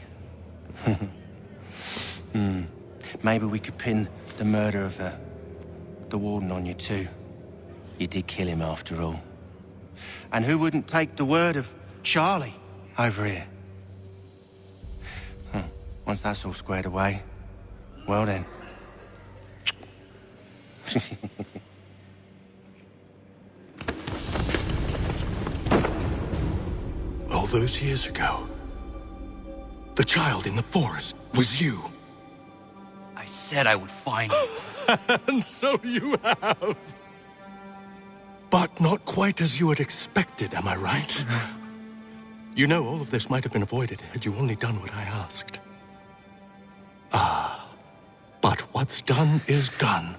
Maybe we could pin the murder of the warden on you too. You did kill him after all. And who wouldn't take the word of Charlie over here? Once that's all squared away, well then. All those years ago, the child in the forest was you. I said I would find you. And so you have. But not quite as you had expected, am I right? You know, all of this might have been avoided had you only done what I asked. But what's done is done.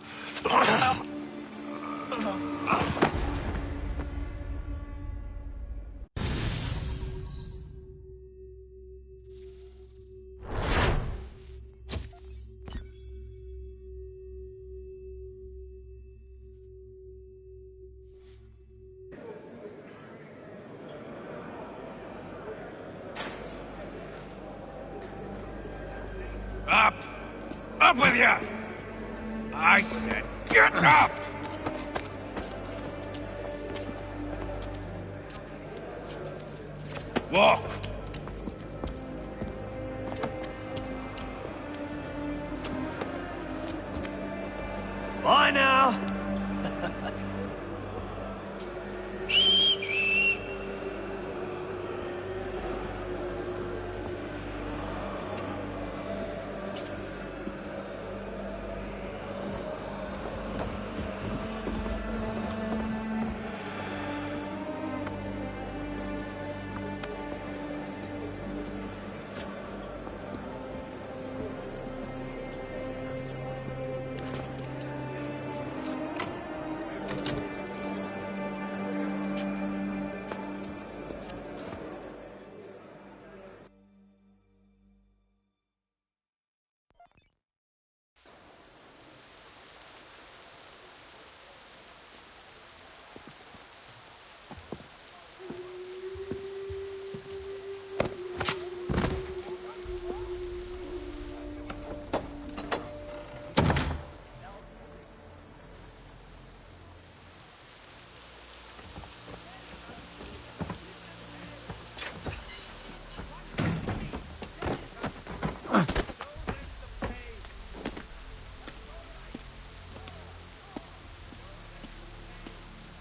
Up! Up with you! I said, get up! Walk! Bye now!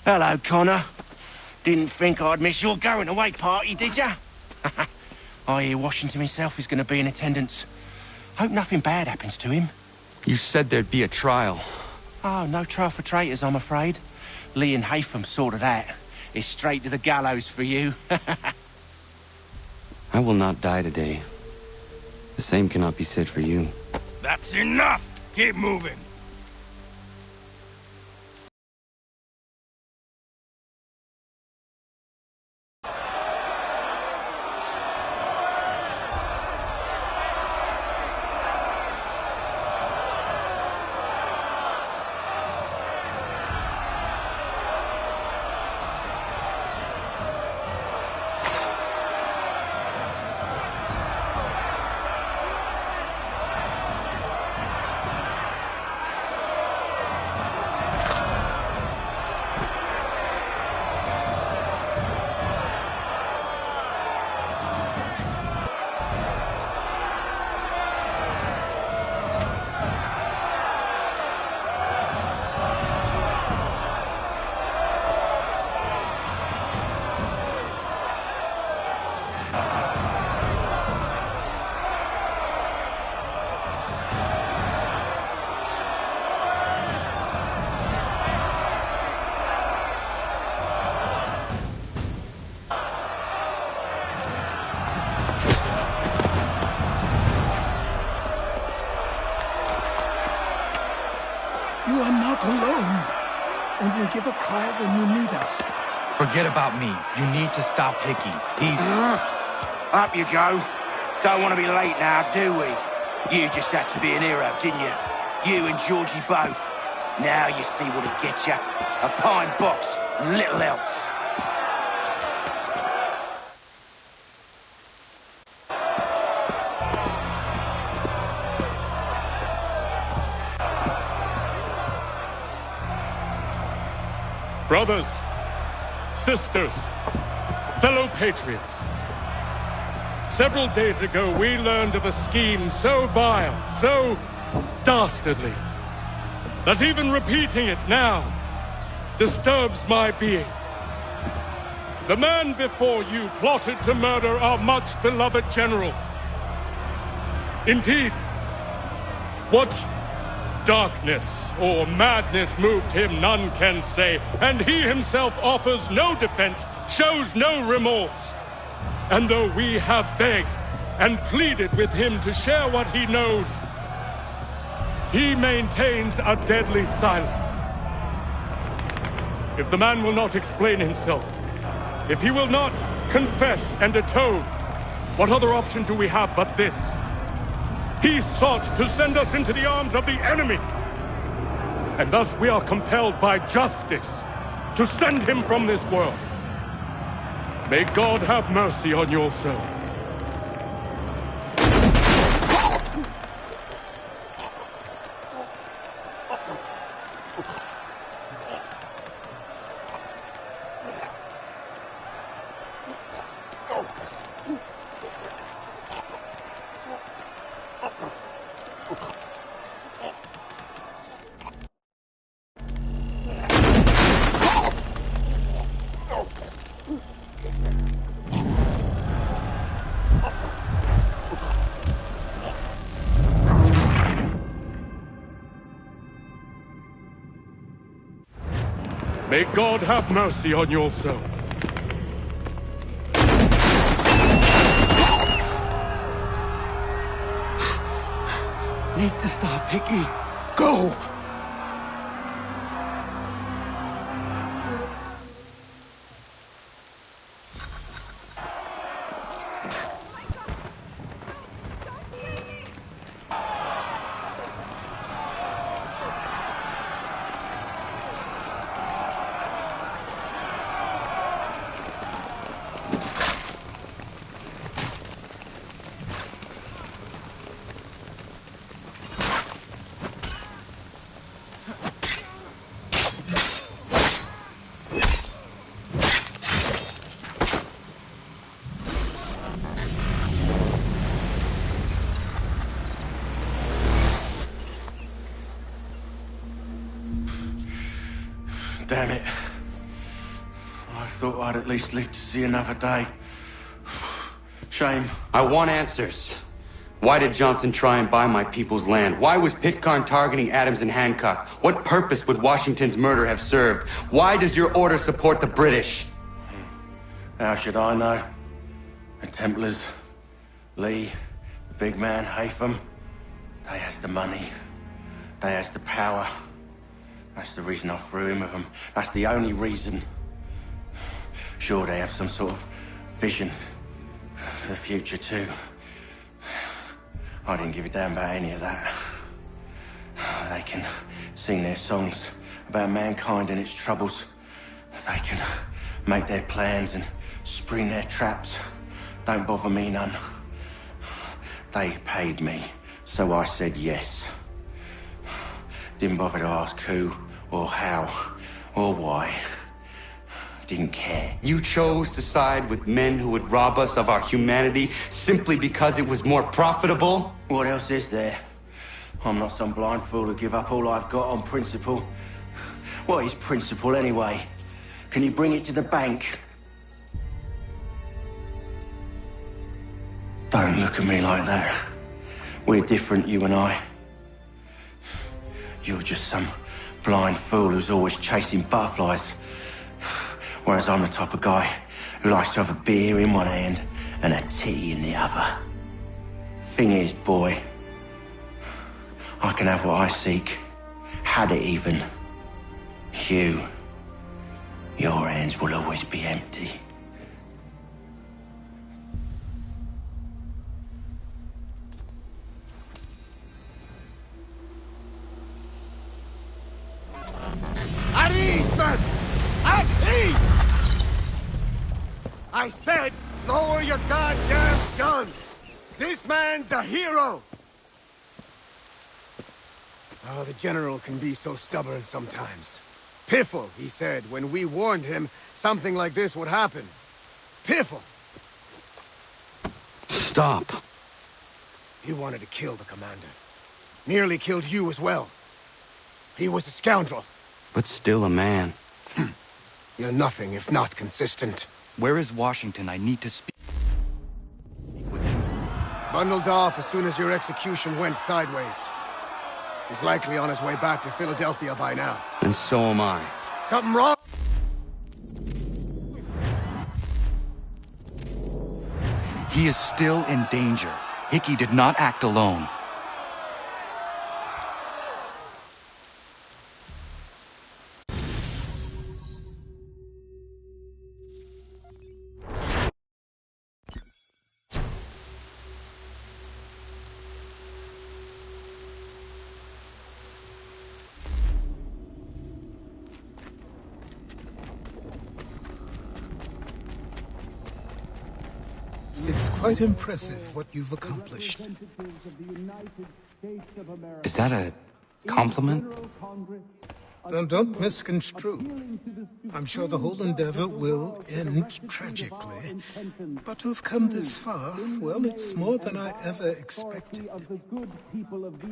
Hello, Connor. Didn't think I'd miss your going away party, did ya? I hear Washington himself is going to be in attendance. Hope nothing bad happens to him. You said there'd be a trial. Oh, no trial for traitors, I'm afraid. Lee and Haytham sorted that. It's straight to the gallows for you. I will not die today. The same cannot be said for you. That's enough! Keep moving! and we'll give a cry when you need us. Forget about me. You need to stop Hickey. He's... Up you go. Don't want to be late now, do we? You just had to be an hero, didn't you? You and Georgie both. Now you see what it gets you. A pine box, and little else. Brothers, sisters, fellow patriots. Several days ago, we learned of a scheme so vile, so dastardly, that even repeating it now disturbs my being. The man before you plotted to murder our much-beloved general. Indeed, what darkness or madness moved him, none can say, and he himself offers no defense, shows no remorse. And though we have begged and pleaded with him to share what he knows, he maintains a deadly silence. If the man will not explain himself, if he will not confess and atone, what other option do we have but this? He sought to send us into the arms of the enemy, and thus we are compelled by justice to send him from this world. May God have mercy on your soul. May God have mercy on your soul. Need to stop, Hickey. Go! Damn it. I thought I'd at least live to see another day. Shame. I want answers. Why did Johnson try and buy my people's land? Why was Pitcairn targeting Adams and Hancock? What purpose would Washington's murder have served? Why does your order support the British? How should I know? The Templars, Lee, the big man, Haytham, they has the money. They has the power. That's the reason I threw in with them. That's the only reason. Sure, they have some sort of vision for the future, too. I didn't give a damn about any of that. They can sing their songs about mankind and its troubles. They can make their plans and spring their traps. Don't bother me none. They paid me, so I said yes. Didn't bother to ask who, or how, or why. Didn't care. You chose to side with men who would rob us of our humanity simply because it was more profitable? What else is there? I'm not some blind fool who give up all I've got on principle. What is principle anyway? Can you bring it to the bank? Don't look at me like that. We're different, you and I. You're just some blind fool who's always chasing butterflies. Whereas I'm the type of guy who likes to have a beer in one hand and a tea in the other. Thing is, boy, I can have what I seek. Had it even. Hugh, your hands will always be empty. At ease, men! At ease! I said, lower your goddamn gun! This man's a hero! Oh, the General can be so stubborn sometimes. Piffle, he said, when we warned him something like this would happen. Piffle! Stop! He wanted to kill the commander. Nearly killed you as well. He was a scoundrel. But still a man. You're nothing if not consistent. Where is Washington? I need to speak with him. Bundled off as soon as your execution went sideways. He's likely on his way back to Philadelphia by now. And so am I. Something wrong? He is still in danger. Hickey did not act alone. It's quite impressive what you've accomplished. Is that a compliment? Then don't misconstrue. I'm sure the whole endeavor will end tragically. But to have come this far, well, it's more than I ever expected.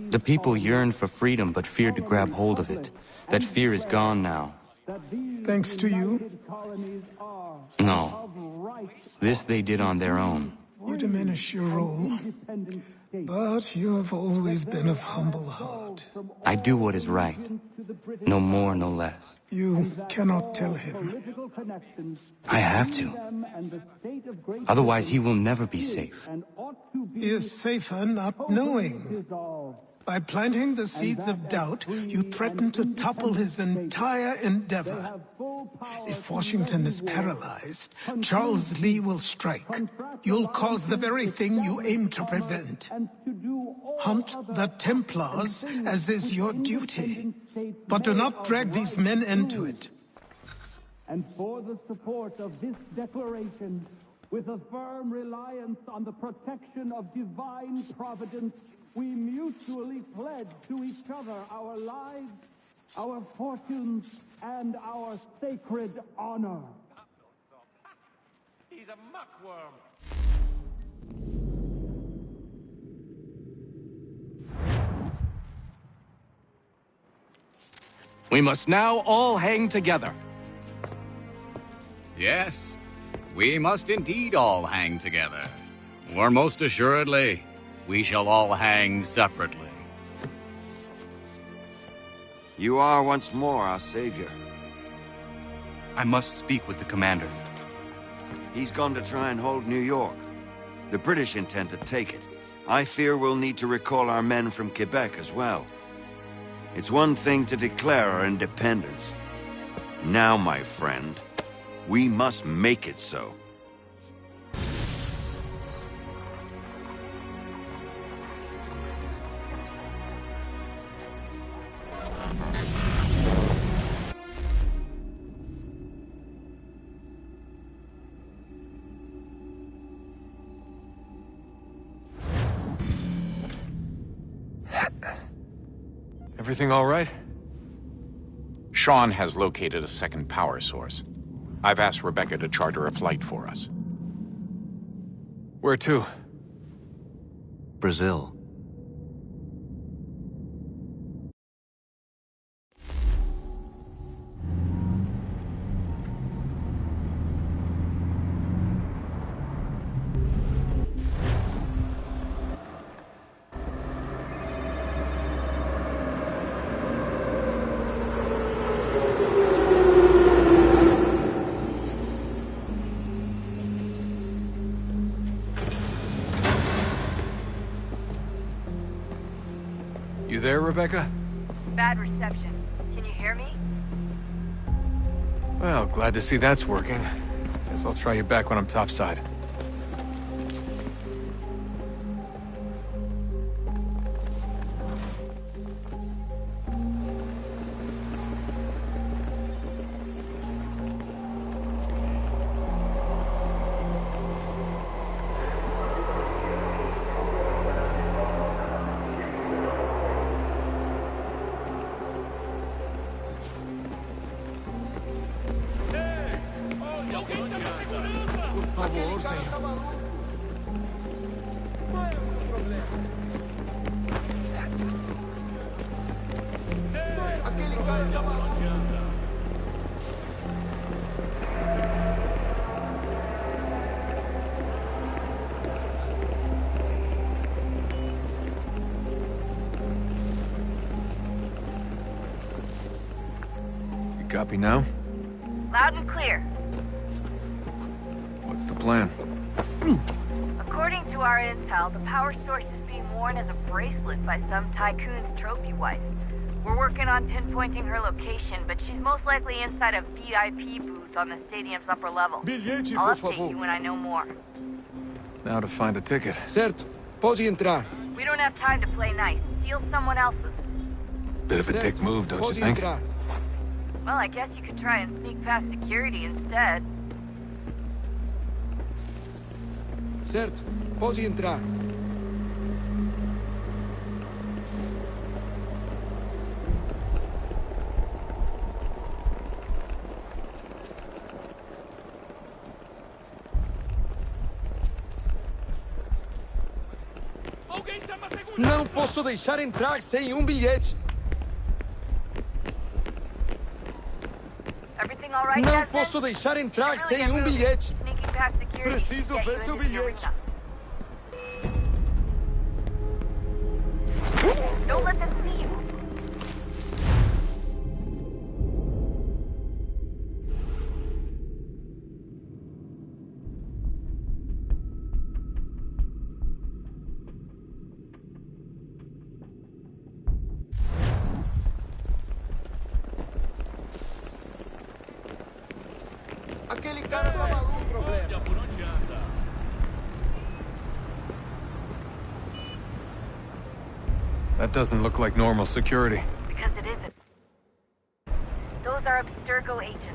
The people yearn for freedom but feared to grab hold of it. That fear is gone now. Thanks to you? No. This they did on their own. You diminish your role. But you have always been of humble heart. I do what is right. No more, no less. You cannot tell him. I have to. Otherwise, he will never be safe. He is safer not knowing. By planting the seeds of doubt, you threaten to topple his entire endeavor. If Washington is paralyzed, Charles Lee will strike. You'll cause the very thing you aim to prevent. Hunt the Templars, as is your duty. But do not drag these men into it. And for the support of this declaration, with a firm reliance on the protection of divine providence, we mutually pledge to each other our lives, our fortunes, and our sacred honor. He's a muckworm. We must now all hang together. Yes, we must indeed all hang together. Or most assuredly, we shall all hang separately. You are once more our savior. I must speak with the commander. He's gone to try and hold New York. The British intend to take it. I fear we'll need to recall our men from Quebec as well. It's one thing to declare our independence. Now, my friend, we must make it so. Everything all right? Sean has located a second power source. I've asked Rebecca to charter a flight for us. Where to? Brazil. You there, Rebecca? Bad reception. Can you hear me? Well, glad to see that's working. Guess I'll try you back when I'm topside. Copy now? Loud and clear. What's the plan? According to our intel, the power source is being worn as a bracelet by some tycoon's trophy wife. We're working on pinpointing her location, but she's most likely inside a VIP booth on the stadium's upper level. I'll update you when I know more. Now to find a ticket. Certo. Pode entrar. We don't have time to play nice. Steal someone else's. Bit of a dick move, don't you think? Well, I guess you could try and sneak past security instead. Certo. Pode entrar. Não posso deixar entrar sem bilhete. Não posso deixar entrar sem bilhete. Preciso ver seu bilhete. Don't let them see you. Aquele cara tá maluco, problema. Por onde anda? That doesn't look like normal security. Because it isn't. Those are Abstergo agents.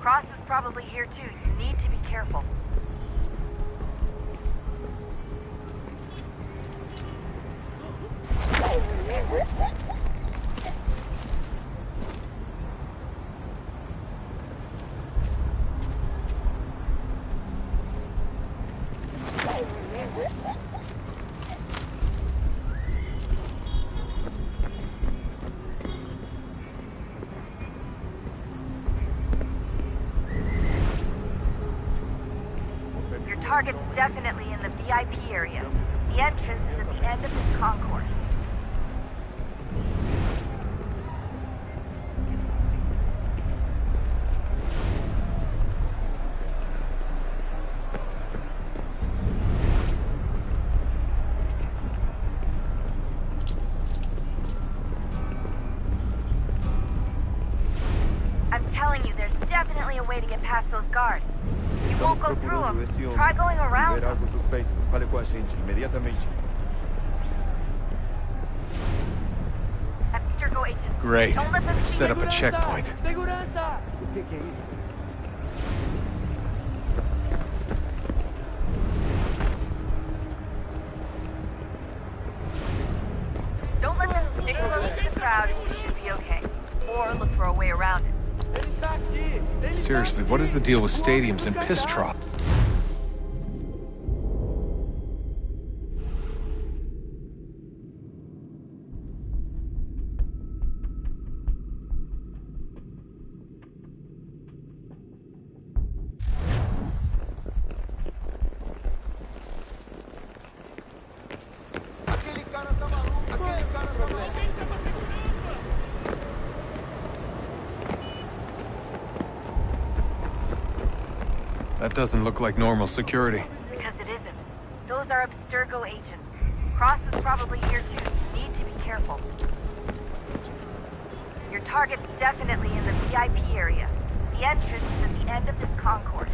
Cross is probably here too. You need to be careful. Your target's definitely in the VIP area. The entrance is at the end of this concourse. I'm telling you, there's definitely a way to get past those guards. You won't go through them. Try going around them. algo suspeito, fale com a gente imediatamente. Abstergo agents. Great. Don't let them see Set up you. a checkpoint. Segurança! Don't let them stick close to the crowd and you should be okay. Or look for a way around it. Seriously, what is the deal with stadiums and piss troughs? Aquele cara tá maluco. Aquele cara tá maluco. That doesn't look like normal security. Because it isn't. Those are Abstergo agents. Cross is probably here too. You need to be careful. Your target's definitely in the VIP area. The The entrance is at the end of this concourse.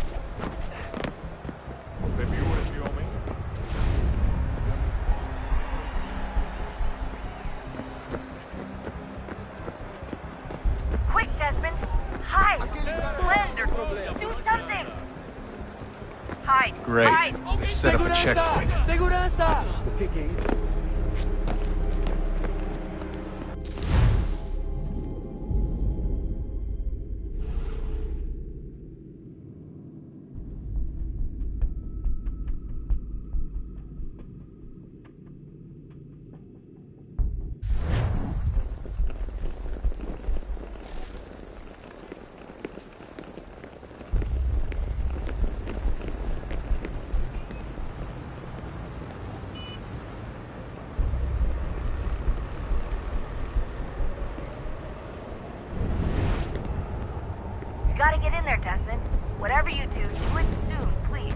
Quick, Desmond! Hide! Blend or do something! Hide! Great. Hide. They've set up a checkpoint. Segurança! You gotta get in there, Desmond. Whatever you do it soon, please.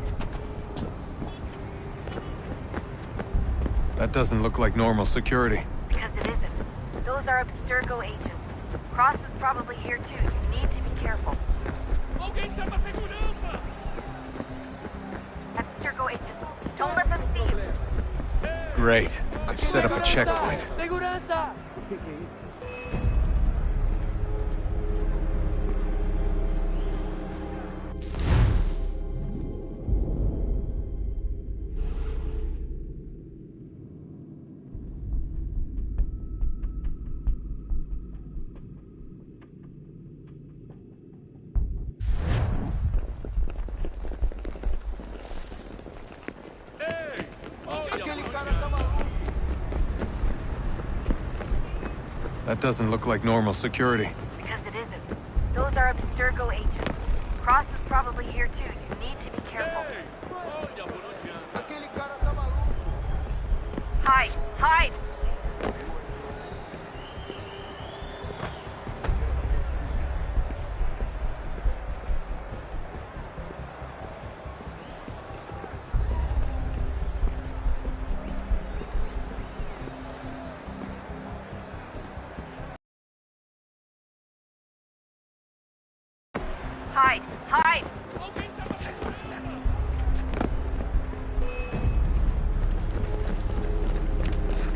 That doesn't look like normal security. Because it isn't. Those are Abstergo agents. Cross is probably here too. You need to be careful. Abstergo agents. Don't let them see you. Great. They've set up a checkpoint. Segurança! That doesn't look like normal security. Because it isn't. Those are Abstergo agents. Cross is probably here too. You need to be careful. Hide! Hide! Hide! Hide!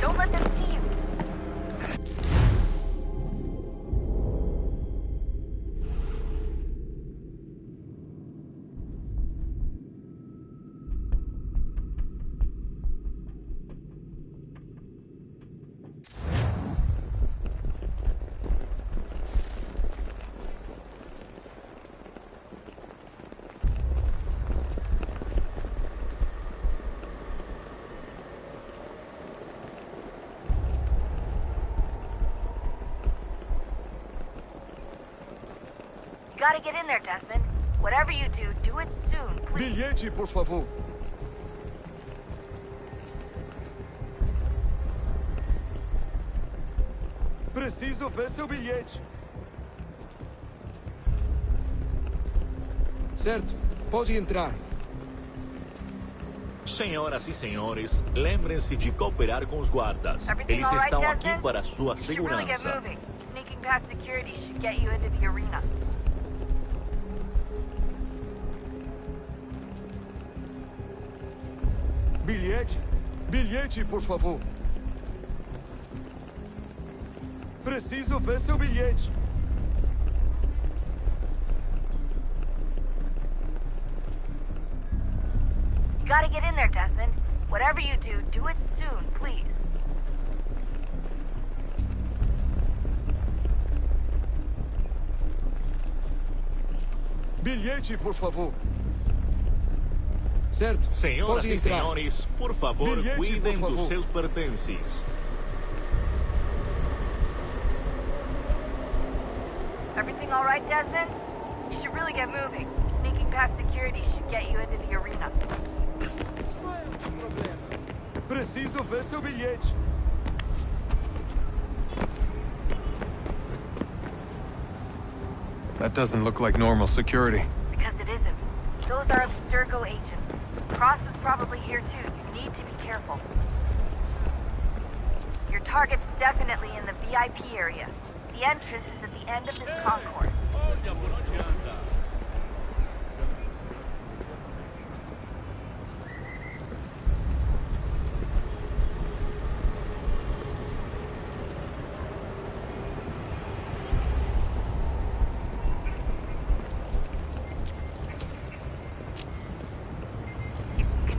Don't let them see you. You gotta get in there, Desmond. Whatever you do it soon, please. Bilhete, por favor. Preciso ver seu bilhete. Certo, pode entrar. Senhoras e senhores, lembrem-se de cooperar com os guardas. Everything Eles all right, estão Desmond? aqui para sua You should really get segurança. moving. Sneaking past security should get you into the arena. Bilhete? Bilhete, por favor. Preciso ver seu bilhete. You gotta get in there, Desmond. Whatever you do it soon, please. Bilhete, por favor. Certo, Senhoras pode e entrar. senhores, por favor, Bilhete, cuidem por dos favor. seus pertences. Everything all right, Desmond? You should really get moving. Sneaking past security should get you into the arena. Preciso ver seu bilhete. That doesn't look like normal security. Because it isn't. Those are Abstergo agents. Cross is probably here too. You need to be careful. Your target's definitely in the VIP area. The entrance is at the end of this concourse.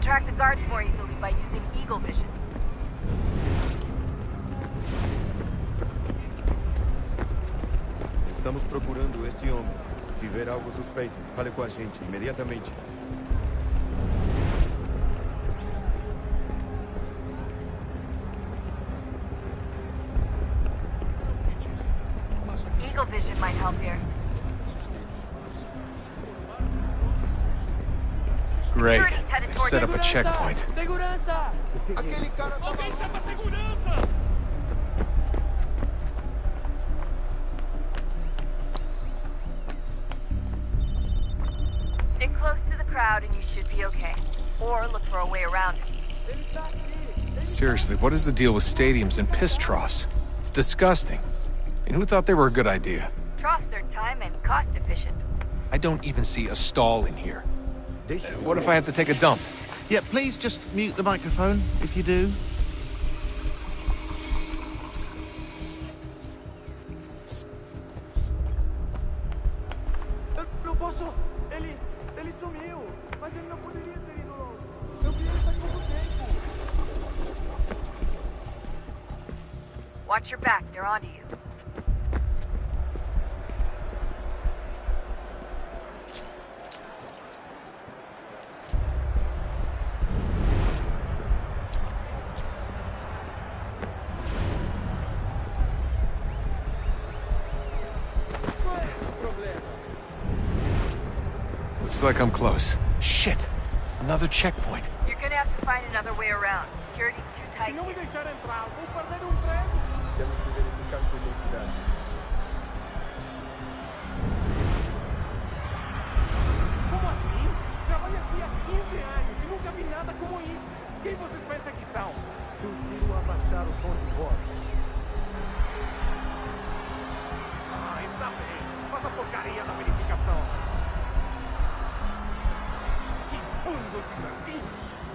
track the guards more easily by using eagle vision. Estamos procurando este homem. Se ver algo suspeito, fale com a gente imediatamente. Eagle vision might help here. Great. They've set up a checkpoint. Stick close to the crowd and you should be okay. Or look for a way around it. Seriously, what is the deal with stadiums and piss troughs? It's disgusting. And who thought they were a good idea? Troughs are time and cost efficient. I don't even see a stall in here. What if I have to take a dump? Yeah, please just mute the microphone if you do. Eu posso... Ele sumiu, mas ele não poderia ter ido longe. Eu vi ele faz pouco tempo. Watch your back, they're onto you. Looks like I'm close. Shit! Another checkpoint. You're gonna have to find another way around. Security's too tight Se não me here. deixar entrar, vou perder emprego. Temos que verificar sua identidade. Como assim? Trabalho aqui há 15 anos e nunca vi nada como isso. Quem vocês pensam que são? Sugiro abaixar o tom de voz. Ah, está bem. Faz a porcaria da verificação. Que bando de grantinho!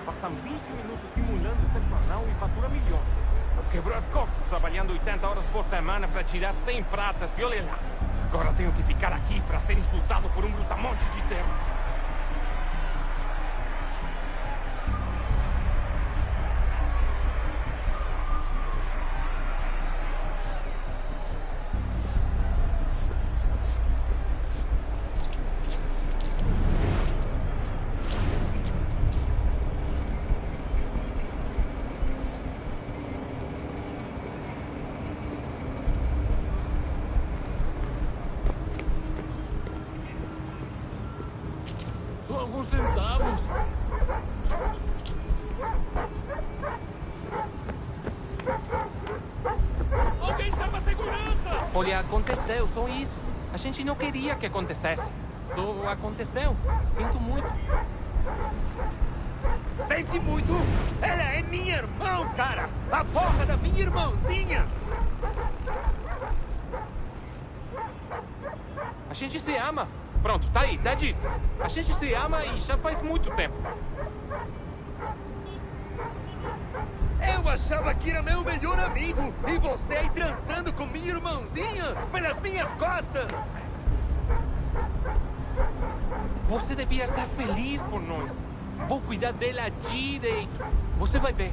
Passam 20 minutos simulando sexo anal e fatura milhões. Eu quebro as costas trabalhando 80 horas por semana para tirar 100 pratas e olha lá. Agora tenho que ficar aqui para ser insultado por um brutamonte de terras. Só alguns centavos. Alguém chama a segurança! Olha, aconteceu, só isso. A gente não queria que acontecesse. Só aconteceu. Sinto muito. Sente muito? Ela é minha irmã, cara! A porra da minha irmãzinha! A gente se ama. Pronto, tá aí, tá dito. A gente se ama e já faz muito tempo. Eu achava que era meu melhor amigo e você aí transando com minha irmãzinha pelas minhas costas! Você devia estar feliz por nós. Vou cuidar dela direito. Você vai ver.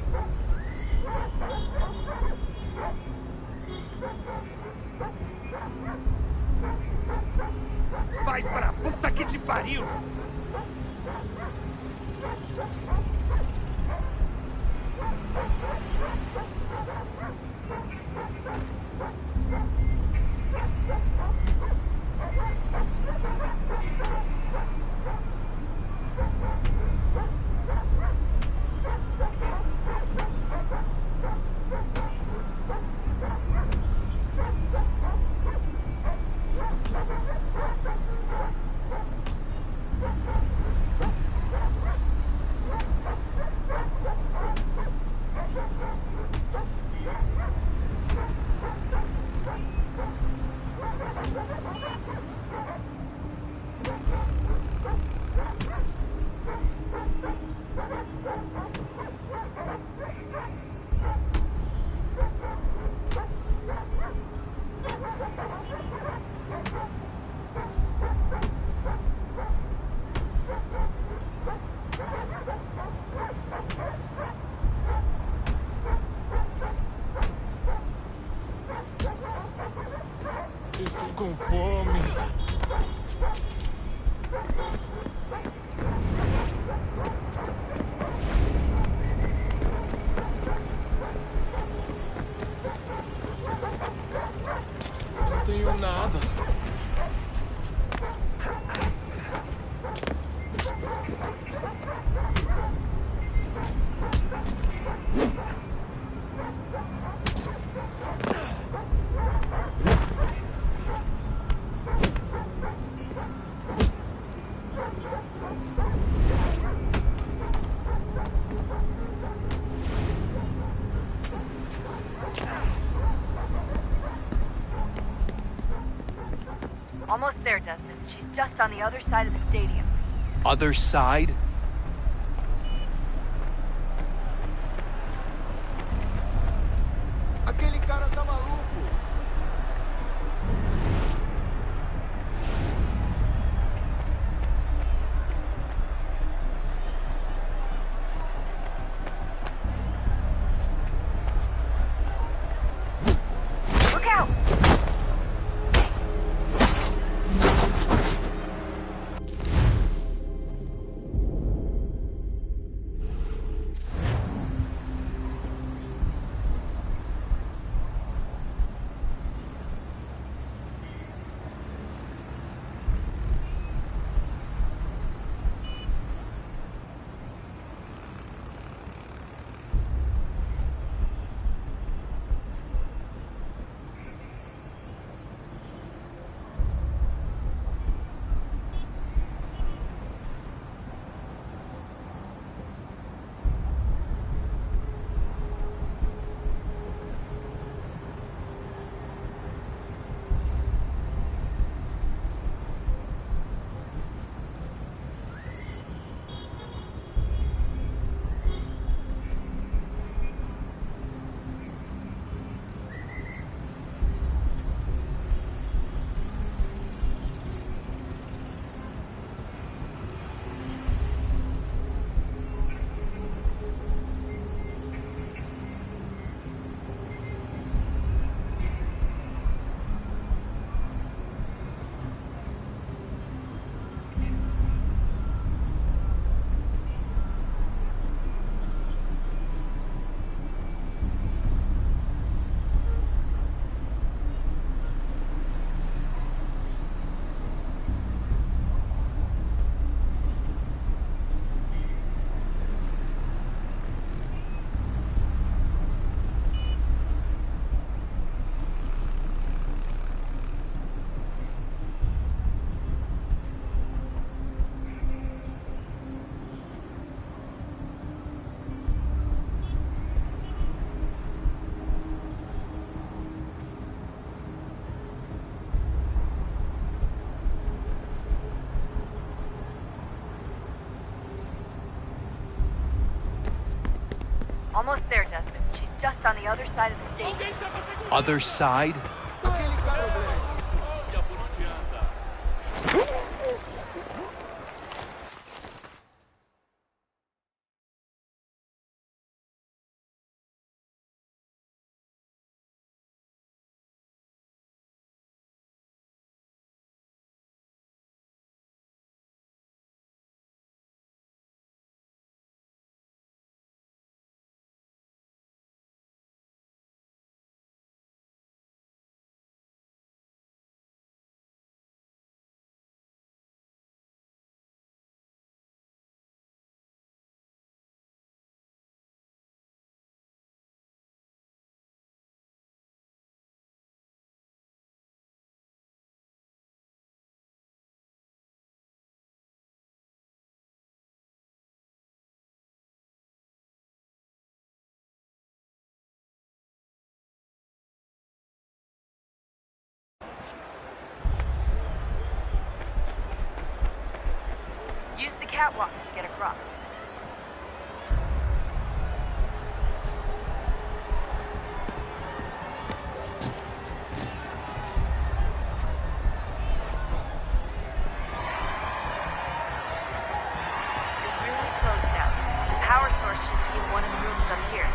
Vai pra puta que te pariu! com fome. Não tenho nada. Almost there, Desmond. She's just on the other side of the stadium. Other side? Aquele cara tá maluco. Look out! Almost there, Desmond. She's just on the other side of the stadium. Other side? Use the catwalks to get across. You're really close now. The power source should be in one of the rooms up here.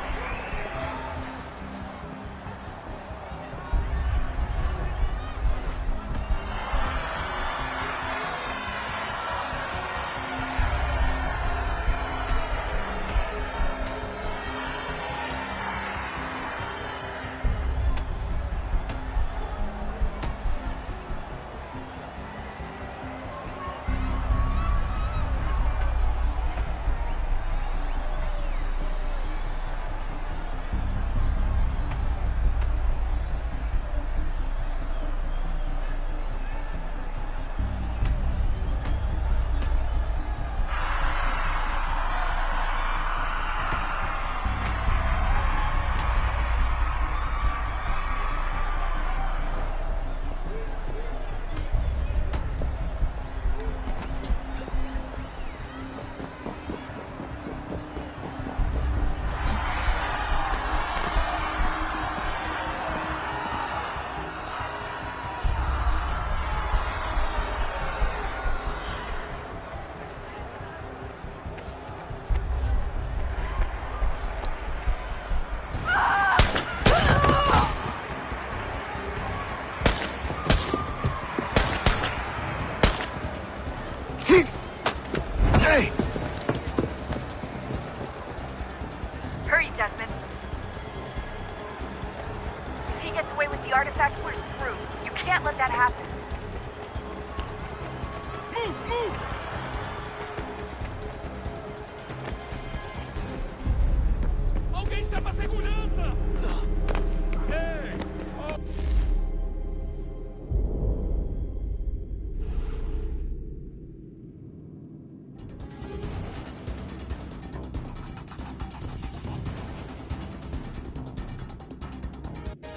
Hey! Hurry, Desmond. If he gets away with the artifact, we're screwed. You can't let that happen. Move! Alguém chama a segurança! Ei!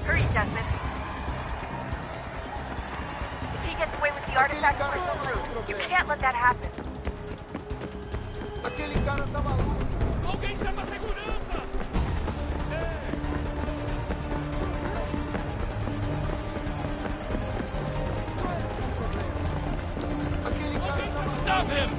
Hurry, Desmond. If he gets away with the artifact, we're screwed. You can't let that happen. Aquele cara tá maluco. Alguém chama a segurança! Aquele cara tá maluco. Stop him!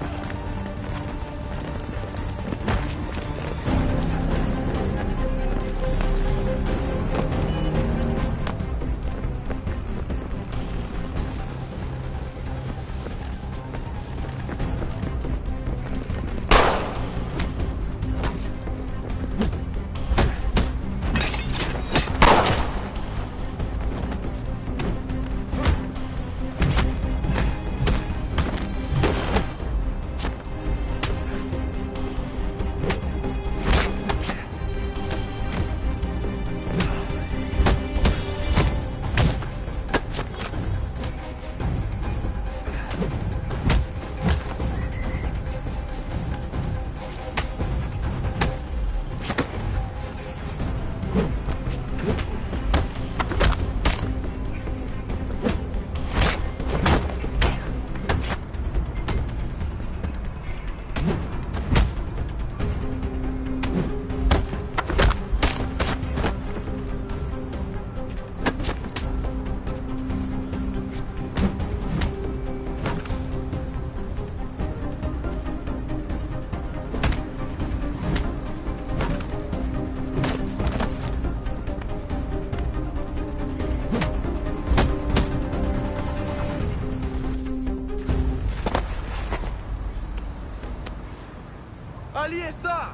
Ali está!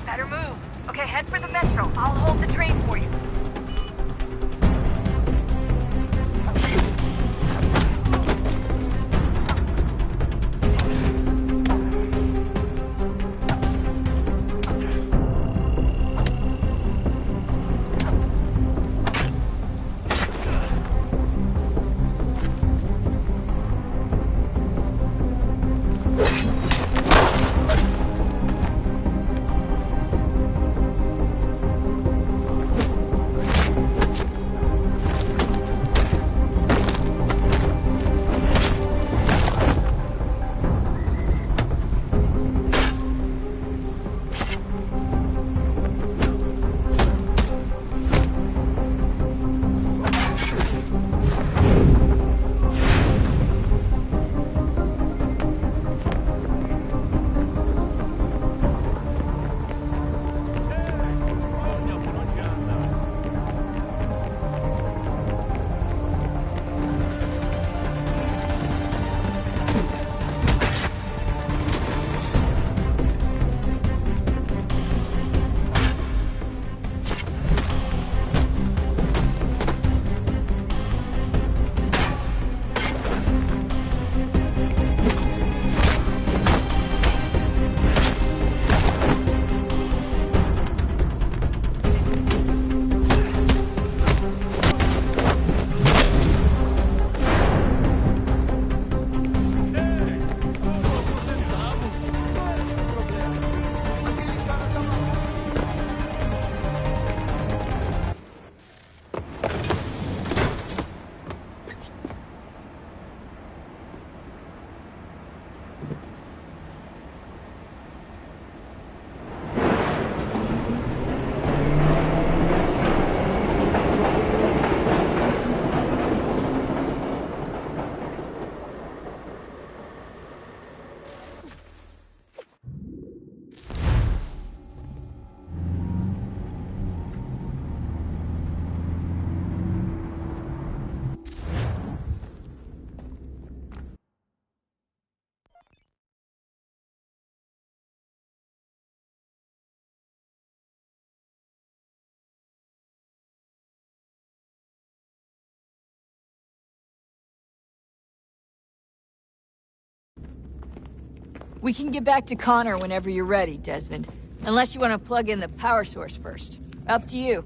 Better move. Okay, head for the metro. I'll hold the train for you. We can get back to Connor whenever you're ready, Desmond. Unless you want to plug in the power source first. Up to you.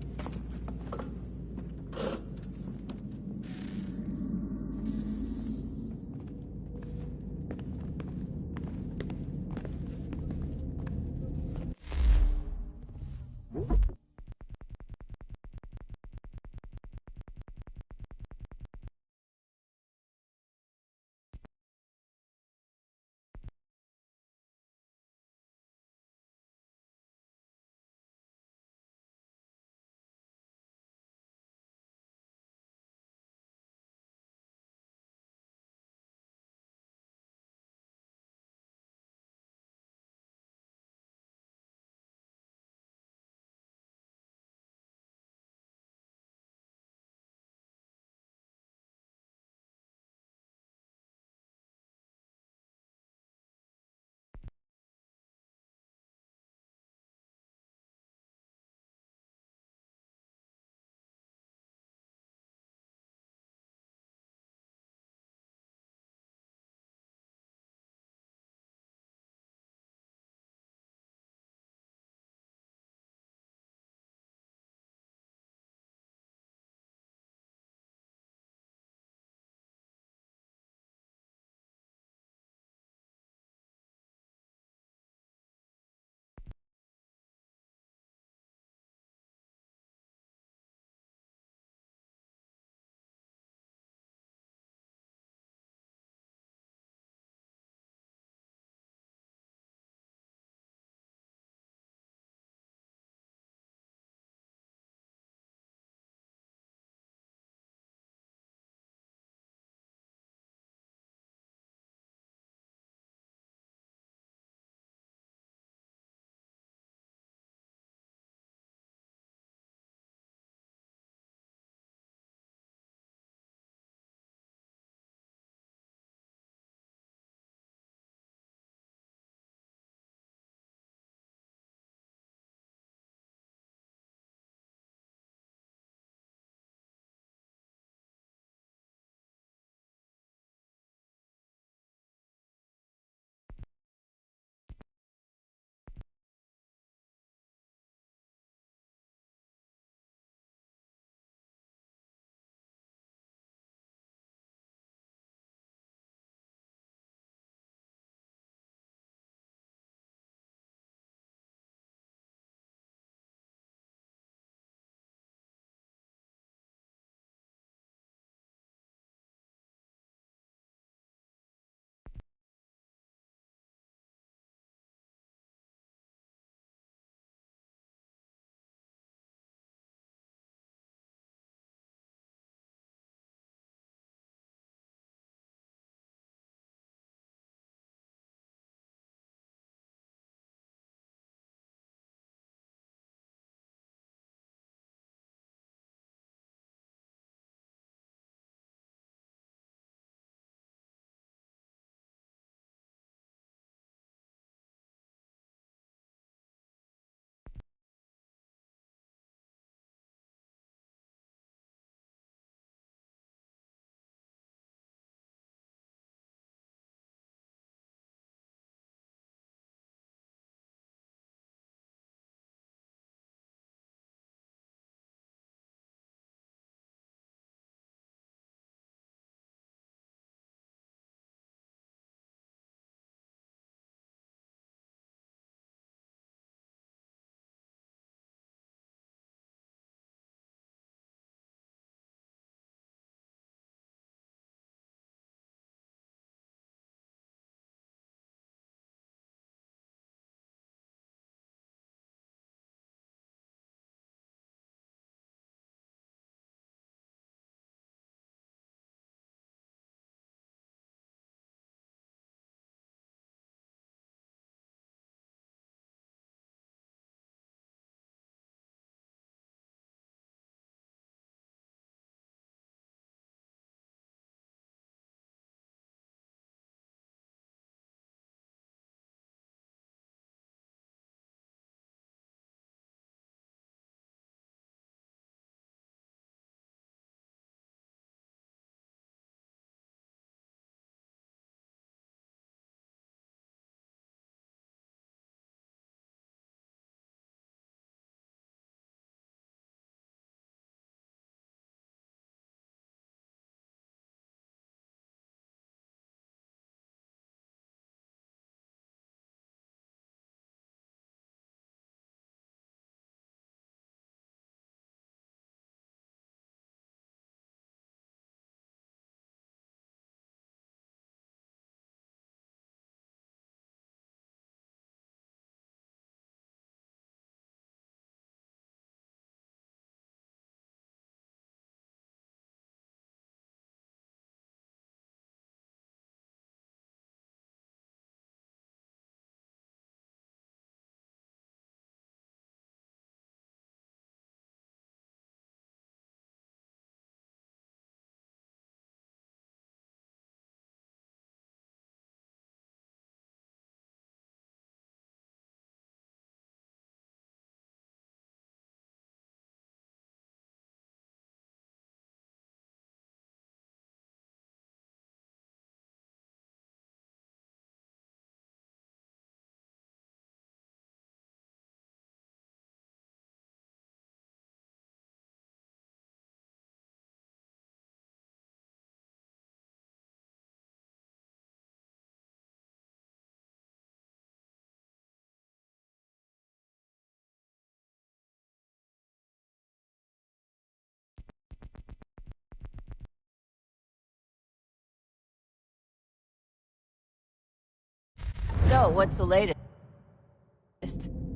So, what's the latest?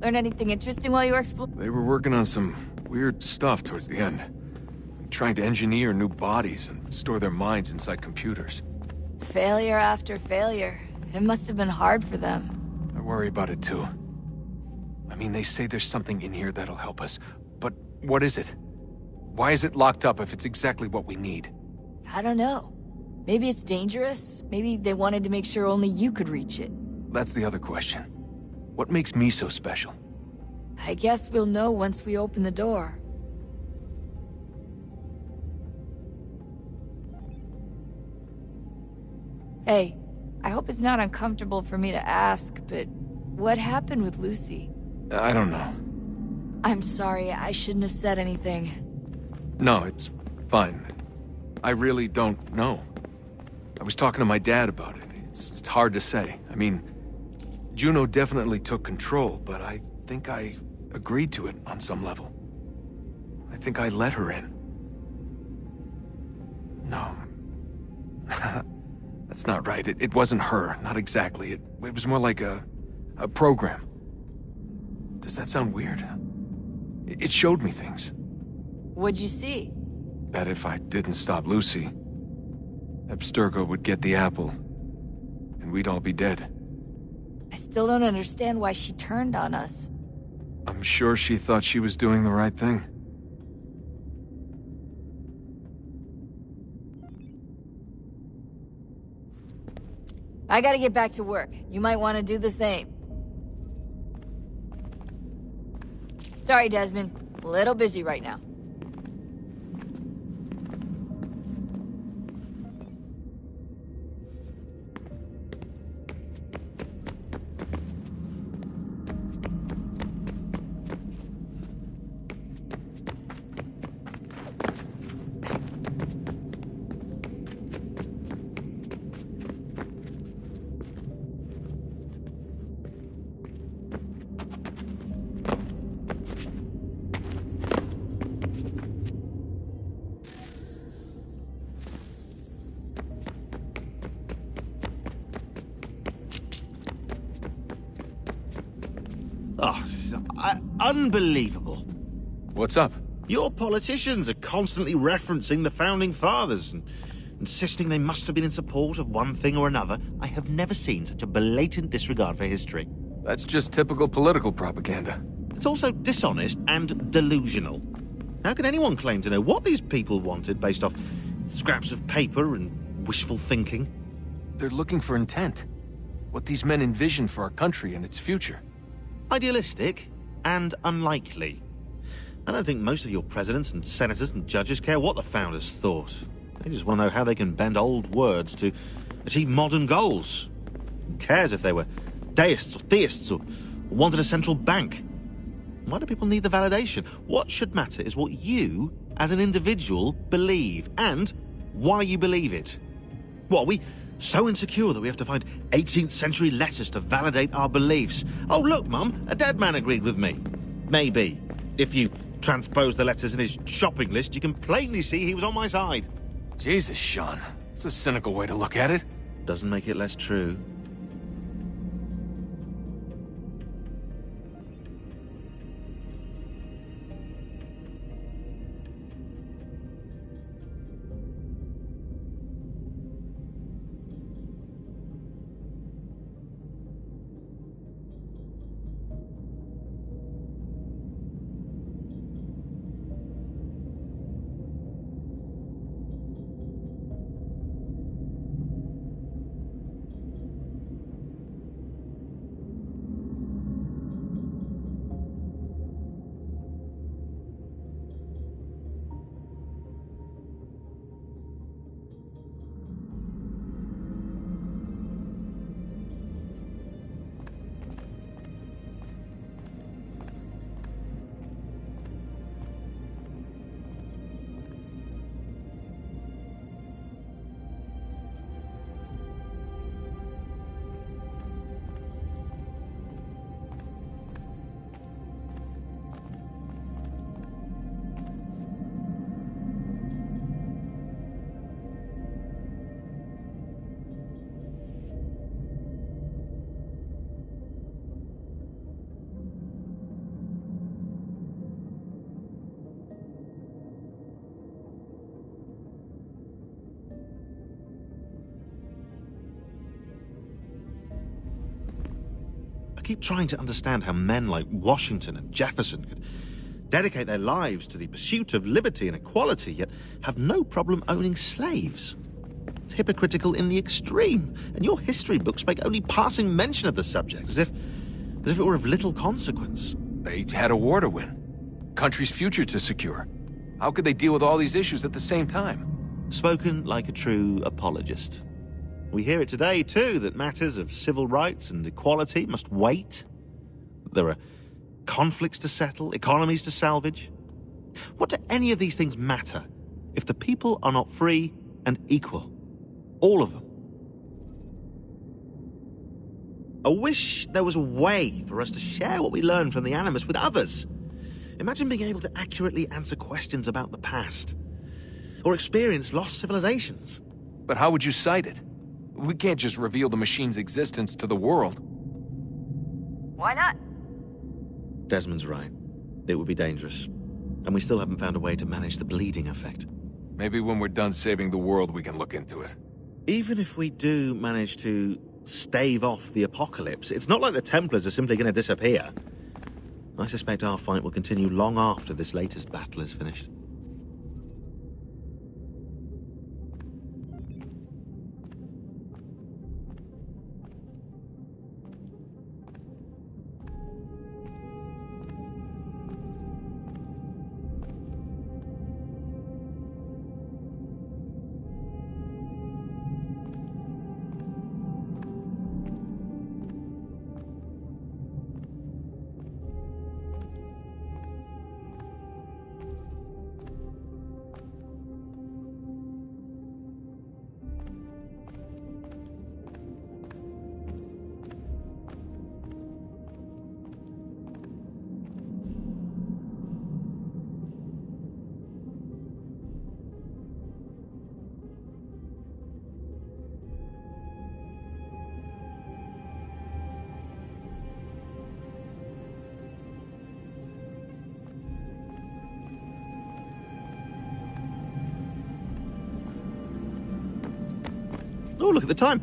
Learn anything interesting while you were exploring? They were working on some weird stuff towards the end. Trying to engineer new bodies and store their minds inside computers. Failure after failure. It must have been hard for them. I worry about it too. I mean, they say there's something in here that'll help us, but what is it? Why is it locked up if it's exactly what we need? I don't know. Maybe it's dangerous. Maybe they wanted to make sure only you could reach it. That's the other question. What makes me so special? I guess we'll know once we open the door. Hey, I hope it's not uncomfortable for me to ask, but what happened with Lucy? I don't know. I'm sorry, I shouldn't have said anything. No, it's fine. I really don't know. I was talking to my dad about it. It's hard to say. I mean, Juno definitely took control, but I think I agreed to it on some level. I think I let her in. No. That's not right. It wasn't her. Not exactly. It was more like a program. Does that sound weird? It showed me things. What'd you see? That if I didn't stop Lucy, Abstergo would get the apple, and we'd all be dead. I still don't understand why she turned on us. I'm sure she thought she was doing the right thing. I gotta get back to work. You might want to do the same. Sorry, Desmond. A little busy right now. Unbelievable. What's up? Your politicians are constantly referencing the Founding Fathers and insisting they must have been in support of one thing or another. I have never seen such a blatant disregard for history. That's just typical political propaganda. It's also dishonest and delusional. How can anyone claim to know what these people wanted based off scraps of paper and wishful thinking? They're looking for intent. What these men envision for our country and its future. Idealistic and unlikely. I don't think most of your presidents and senators and judges care what the founders thought. They just want to know how they can bend old words to achieve modern goals. Who cares if they were deists or theists or wanted a central bank? Why do people need the validation? What should matter is what you, as an individual, believe, and why you believe it. What, are we so insecure that we have to find 18th century letters to validate our beliefs? Oh, look, Mum, a dead man agreed with me. Maybe. If you transpose the letters in his shopping list, you can plainly see he was on my side. Jesus, Sean. It's a cynical way to look at it. Doesn't make it less true. I keep trying to understand how men like Washington and Jefferson could dedicate their lives to the pursuit of liberty and equality, yet have no problem owning slaves. It's hypocritical in the extreme, and your history books make only passing mention of the subject, as if it were of little consequence. They had a war to win. Country's future to secure. How could they deal with all these issues at the same time? Spoken like a true apologist. We hear it today, too, that matters of civil rights and equality must wait. There are conflicts to settle, economies to salvage. What do any of these things matter if the people are not free and equal? All of them. I wish there was a way for us to share what we learn from the Animus with others. Imagine being able to accurately answer questions about the past, or experience lost civilizations. But how would you cite it? We can't just reveal the machine's existence to the world. Why not? Desmond's right. It would be dangerous. And we still haven't found a way to manage the bleeding effect. Maybe when we're done saving the world, we can look into it. Even if we do manage to stave off the apocalypse, it's not like the Templars are simply going to disappear. I suspect our fight will continue long after this latest battle is finished. Oh, look at the time.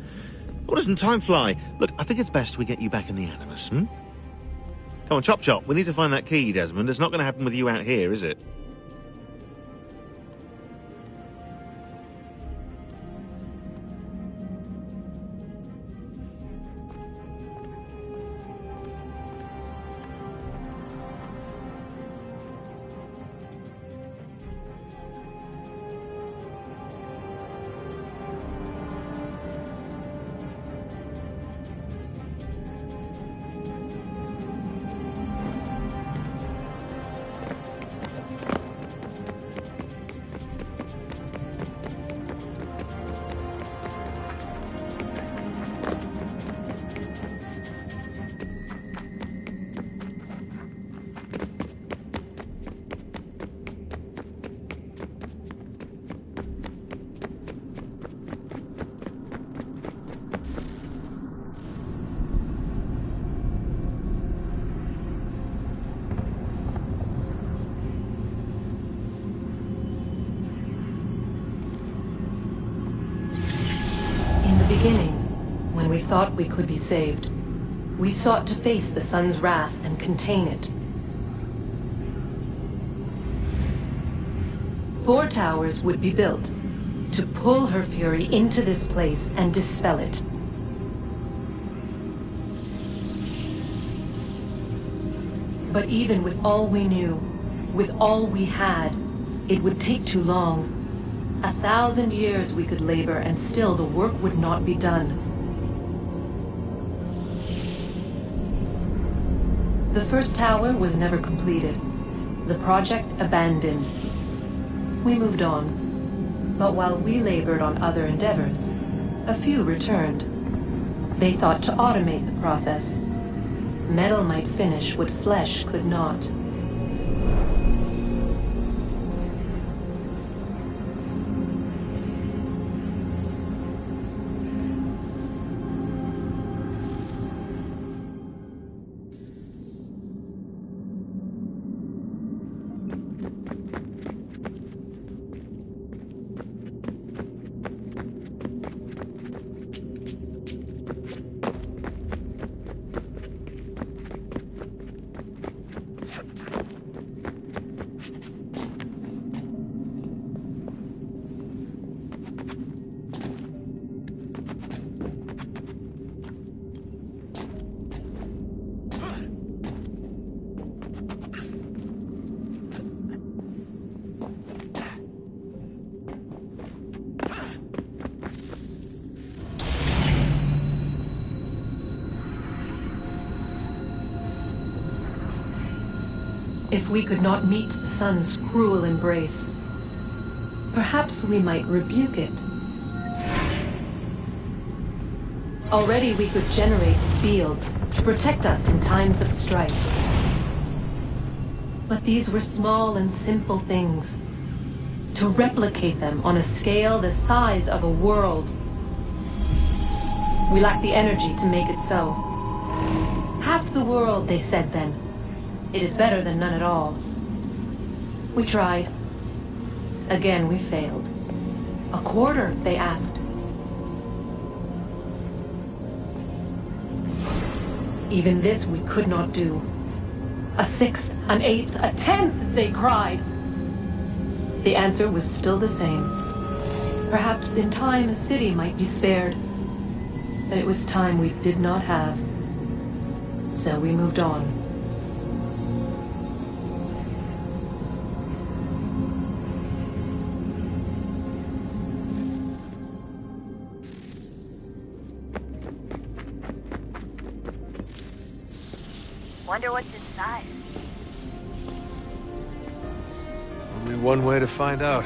Oh, doesn't time fly? Look, I think it's best we get you back in the Animus, Come on, chop chop. We need to find that key, Desmond. It's not going to happen with you out here, is it? Beginning, when we thought we could be saved, we sought to face the sun's wrath and contain it. 4 towers would be built to pull her fury into this place and dispel it. But even with all we knew, with all we had, it would take too long. 1,000 years we could labor, and still the work would not be done. The first tower was never completed. The project abandoned. We moved on. But while we labored on other endeavors, a few returned. They thought to automate the process. Metal might finish what flesh could not. If we could not meet the sun's cruel embrace, perhaps we might rebuke it. Already we could generate fields to protect us in times of strife. But these were small and simple things. To replicate them on a scale the size of a world, we lack the energy to make it so. Half the world, they said then. It is better than none at all. We tried. Again, we failed. A quarter, they asked. Even this we could not do. A sixth, an eighth, a tenth, they cried. The answer was still the same. Perhaps in time a city might be spared. But it was time we did not have. So we moved on. Wonder what's inside. Only one way to find out.